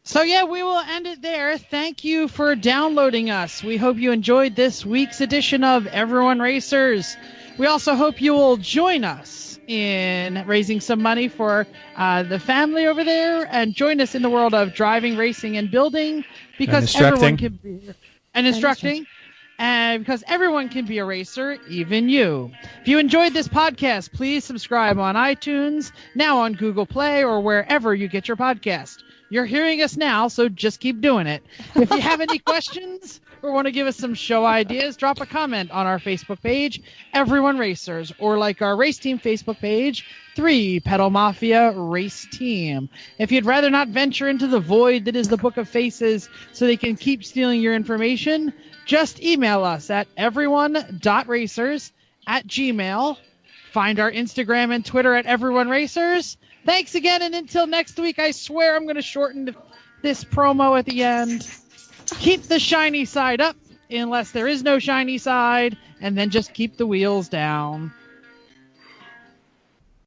So yeah, we will end it there. Thank you for downloading us. We hope you enjoyed this week's edition of Everyone Racers. We also hope you will join us in raising some money for the family over there, and join us in the world of driving, racing, and building, because everyone can be instructing. And because everyone can be a racer, even you. If you enjoyed this podcast, please subscribe on iTunes, now on Google Play, or wherever you get your podcast. You're hearing us now, so just keep doing it. If you have any questions or want to give us some show ideas, drop a comment on our Facebook page, Everyone Racers, or like our race team Facebook page, 3 Pedal Mafia Race Team. If you'd rather not venture into the void that is the Book of Faces so they can keep stealing your information, just email us at everyone.racers@gmail.com. Find our Instagram and Twitter at Everyone Racers. Thanks again, and until next week, I swear I'm going to shorten this promo at the end. Keep the shiny side up, unless there is no shiny side, and then just keep the wheels down.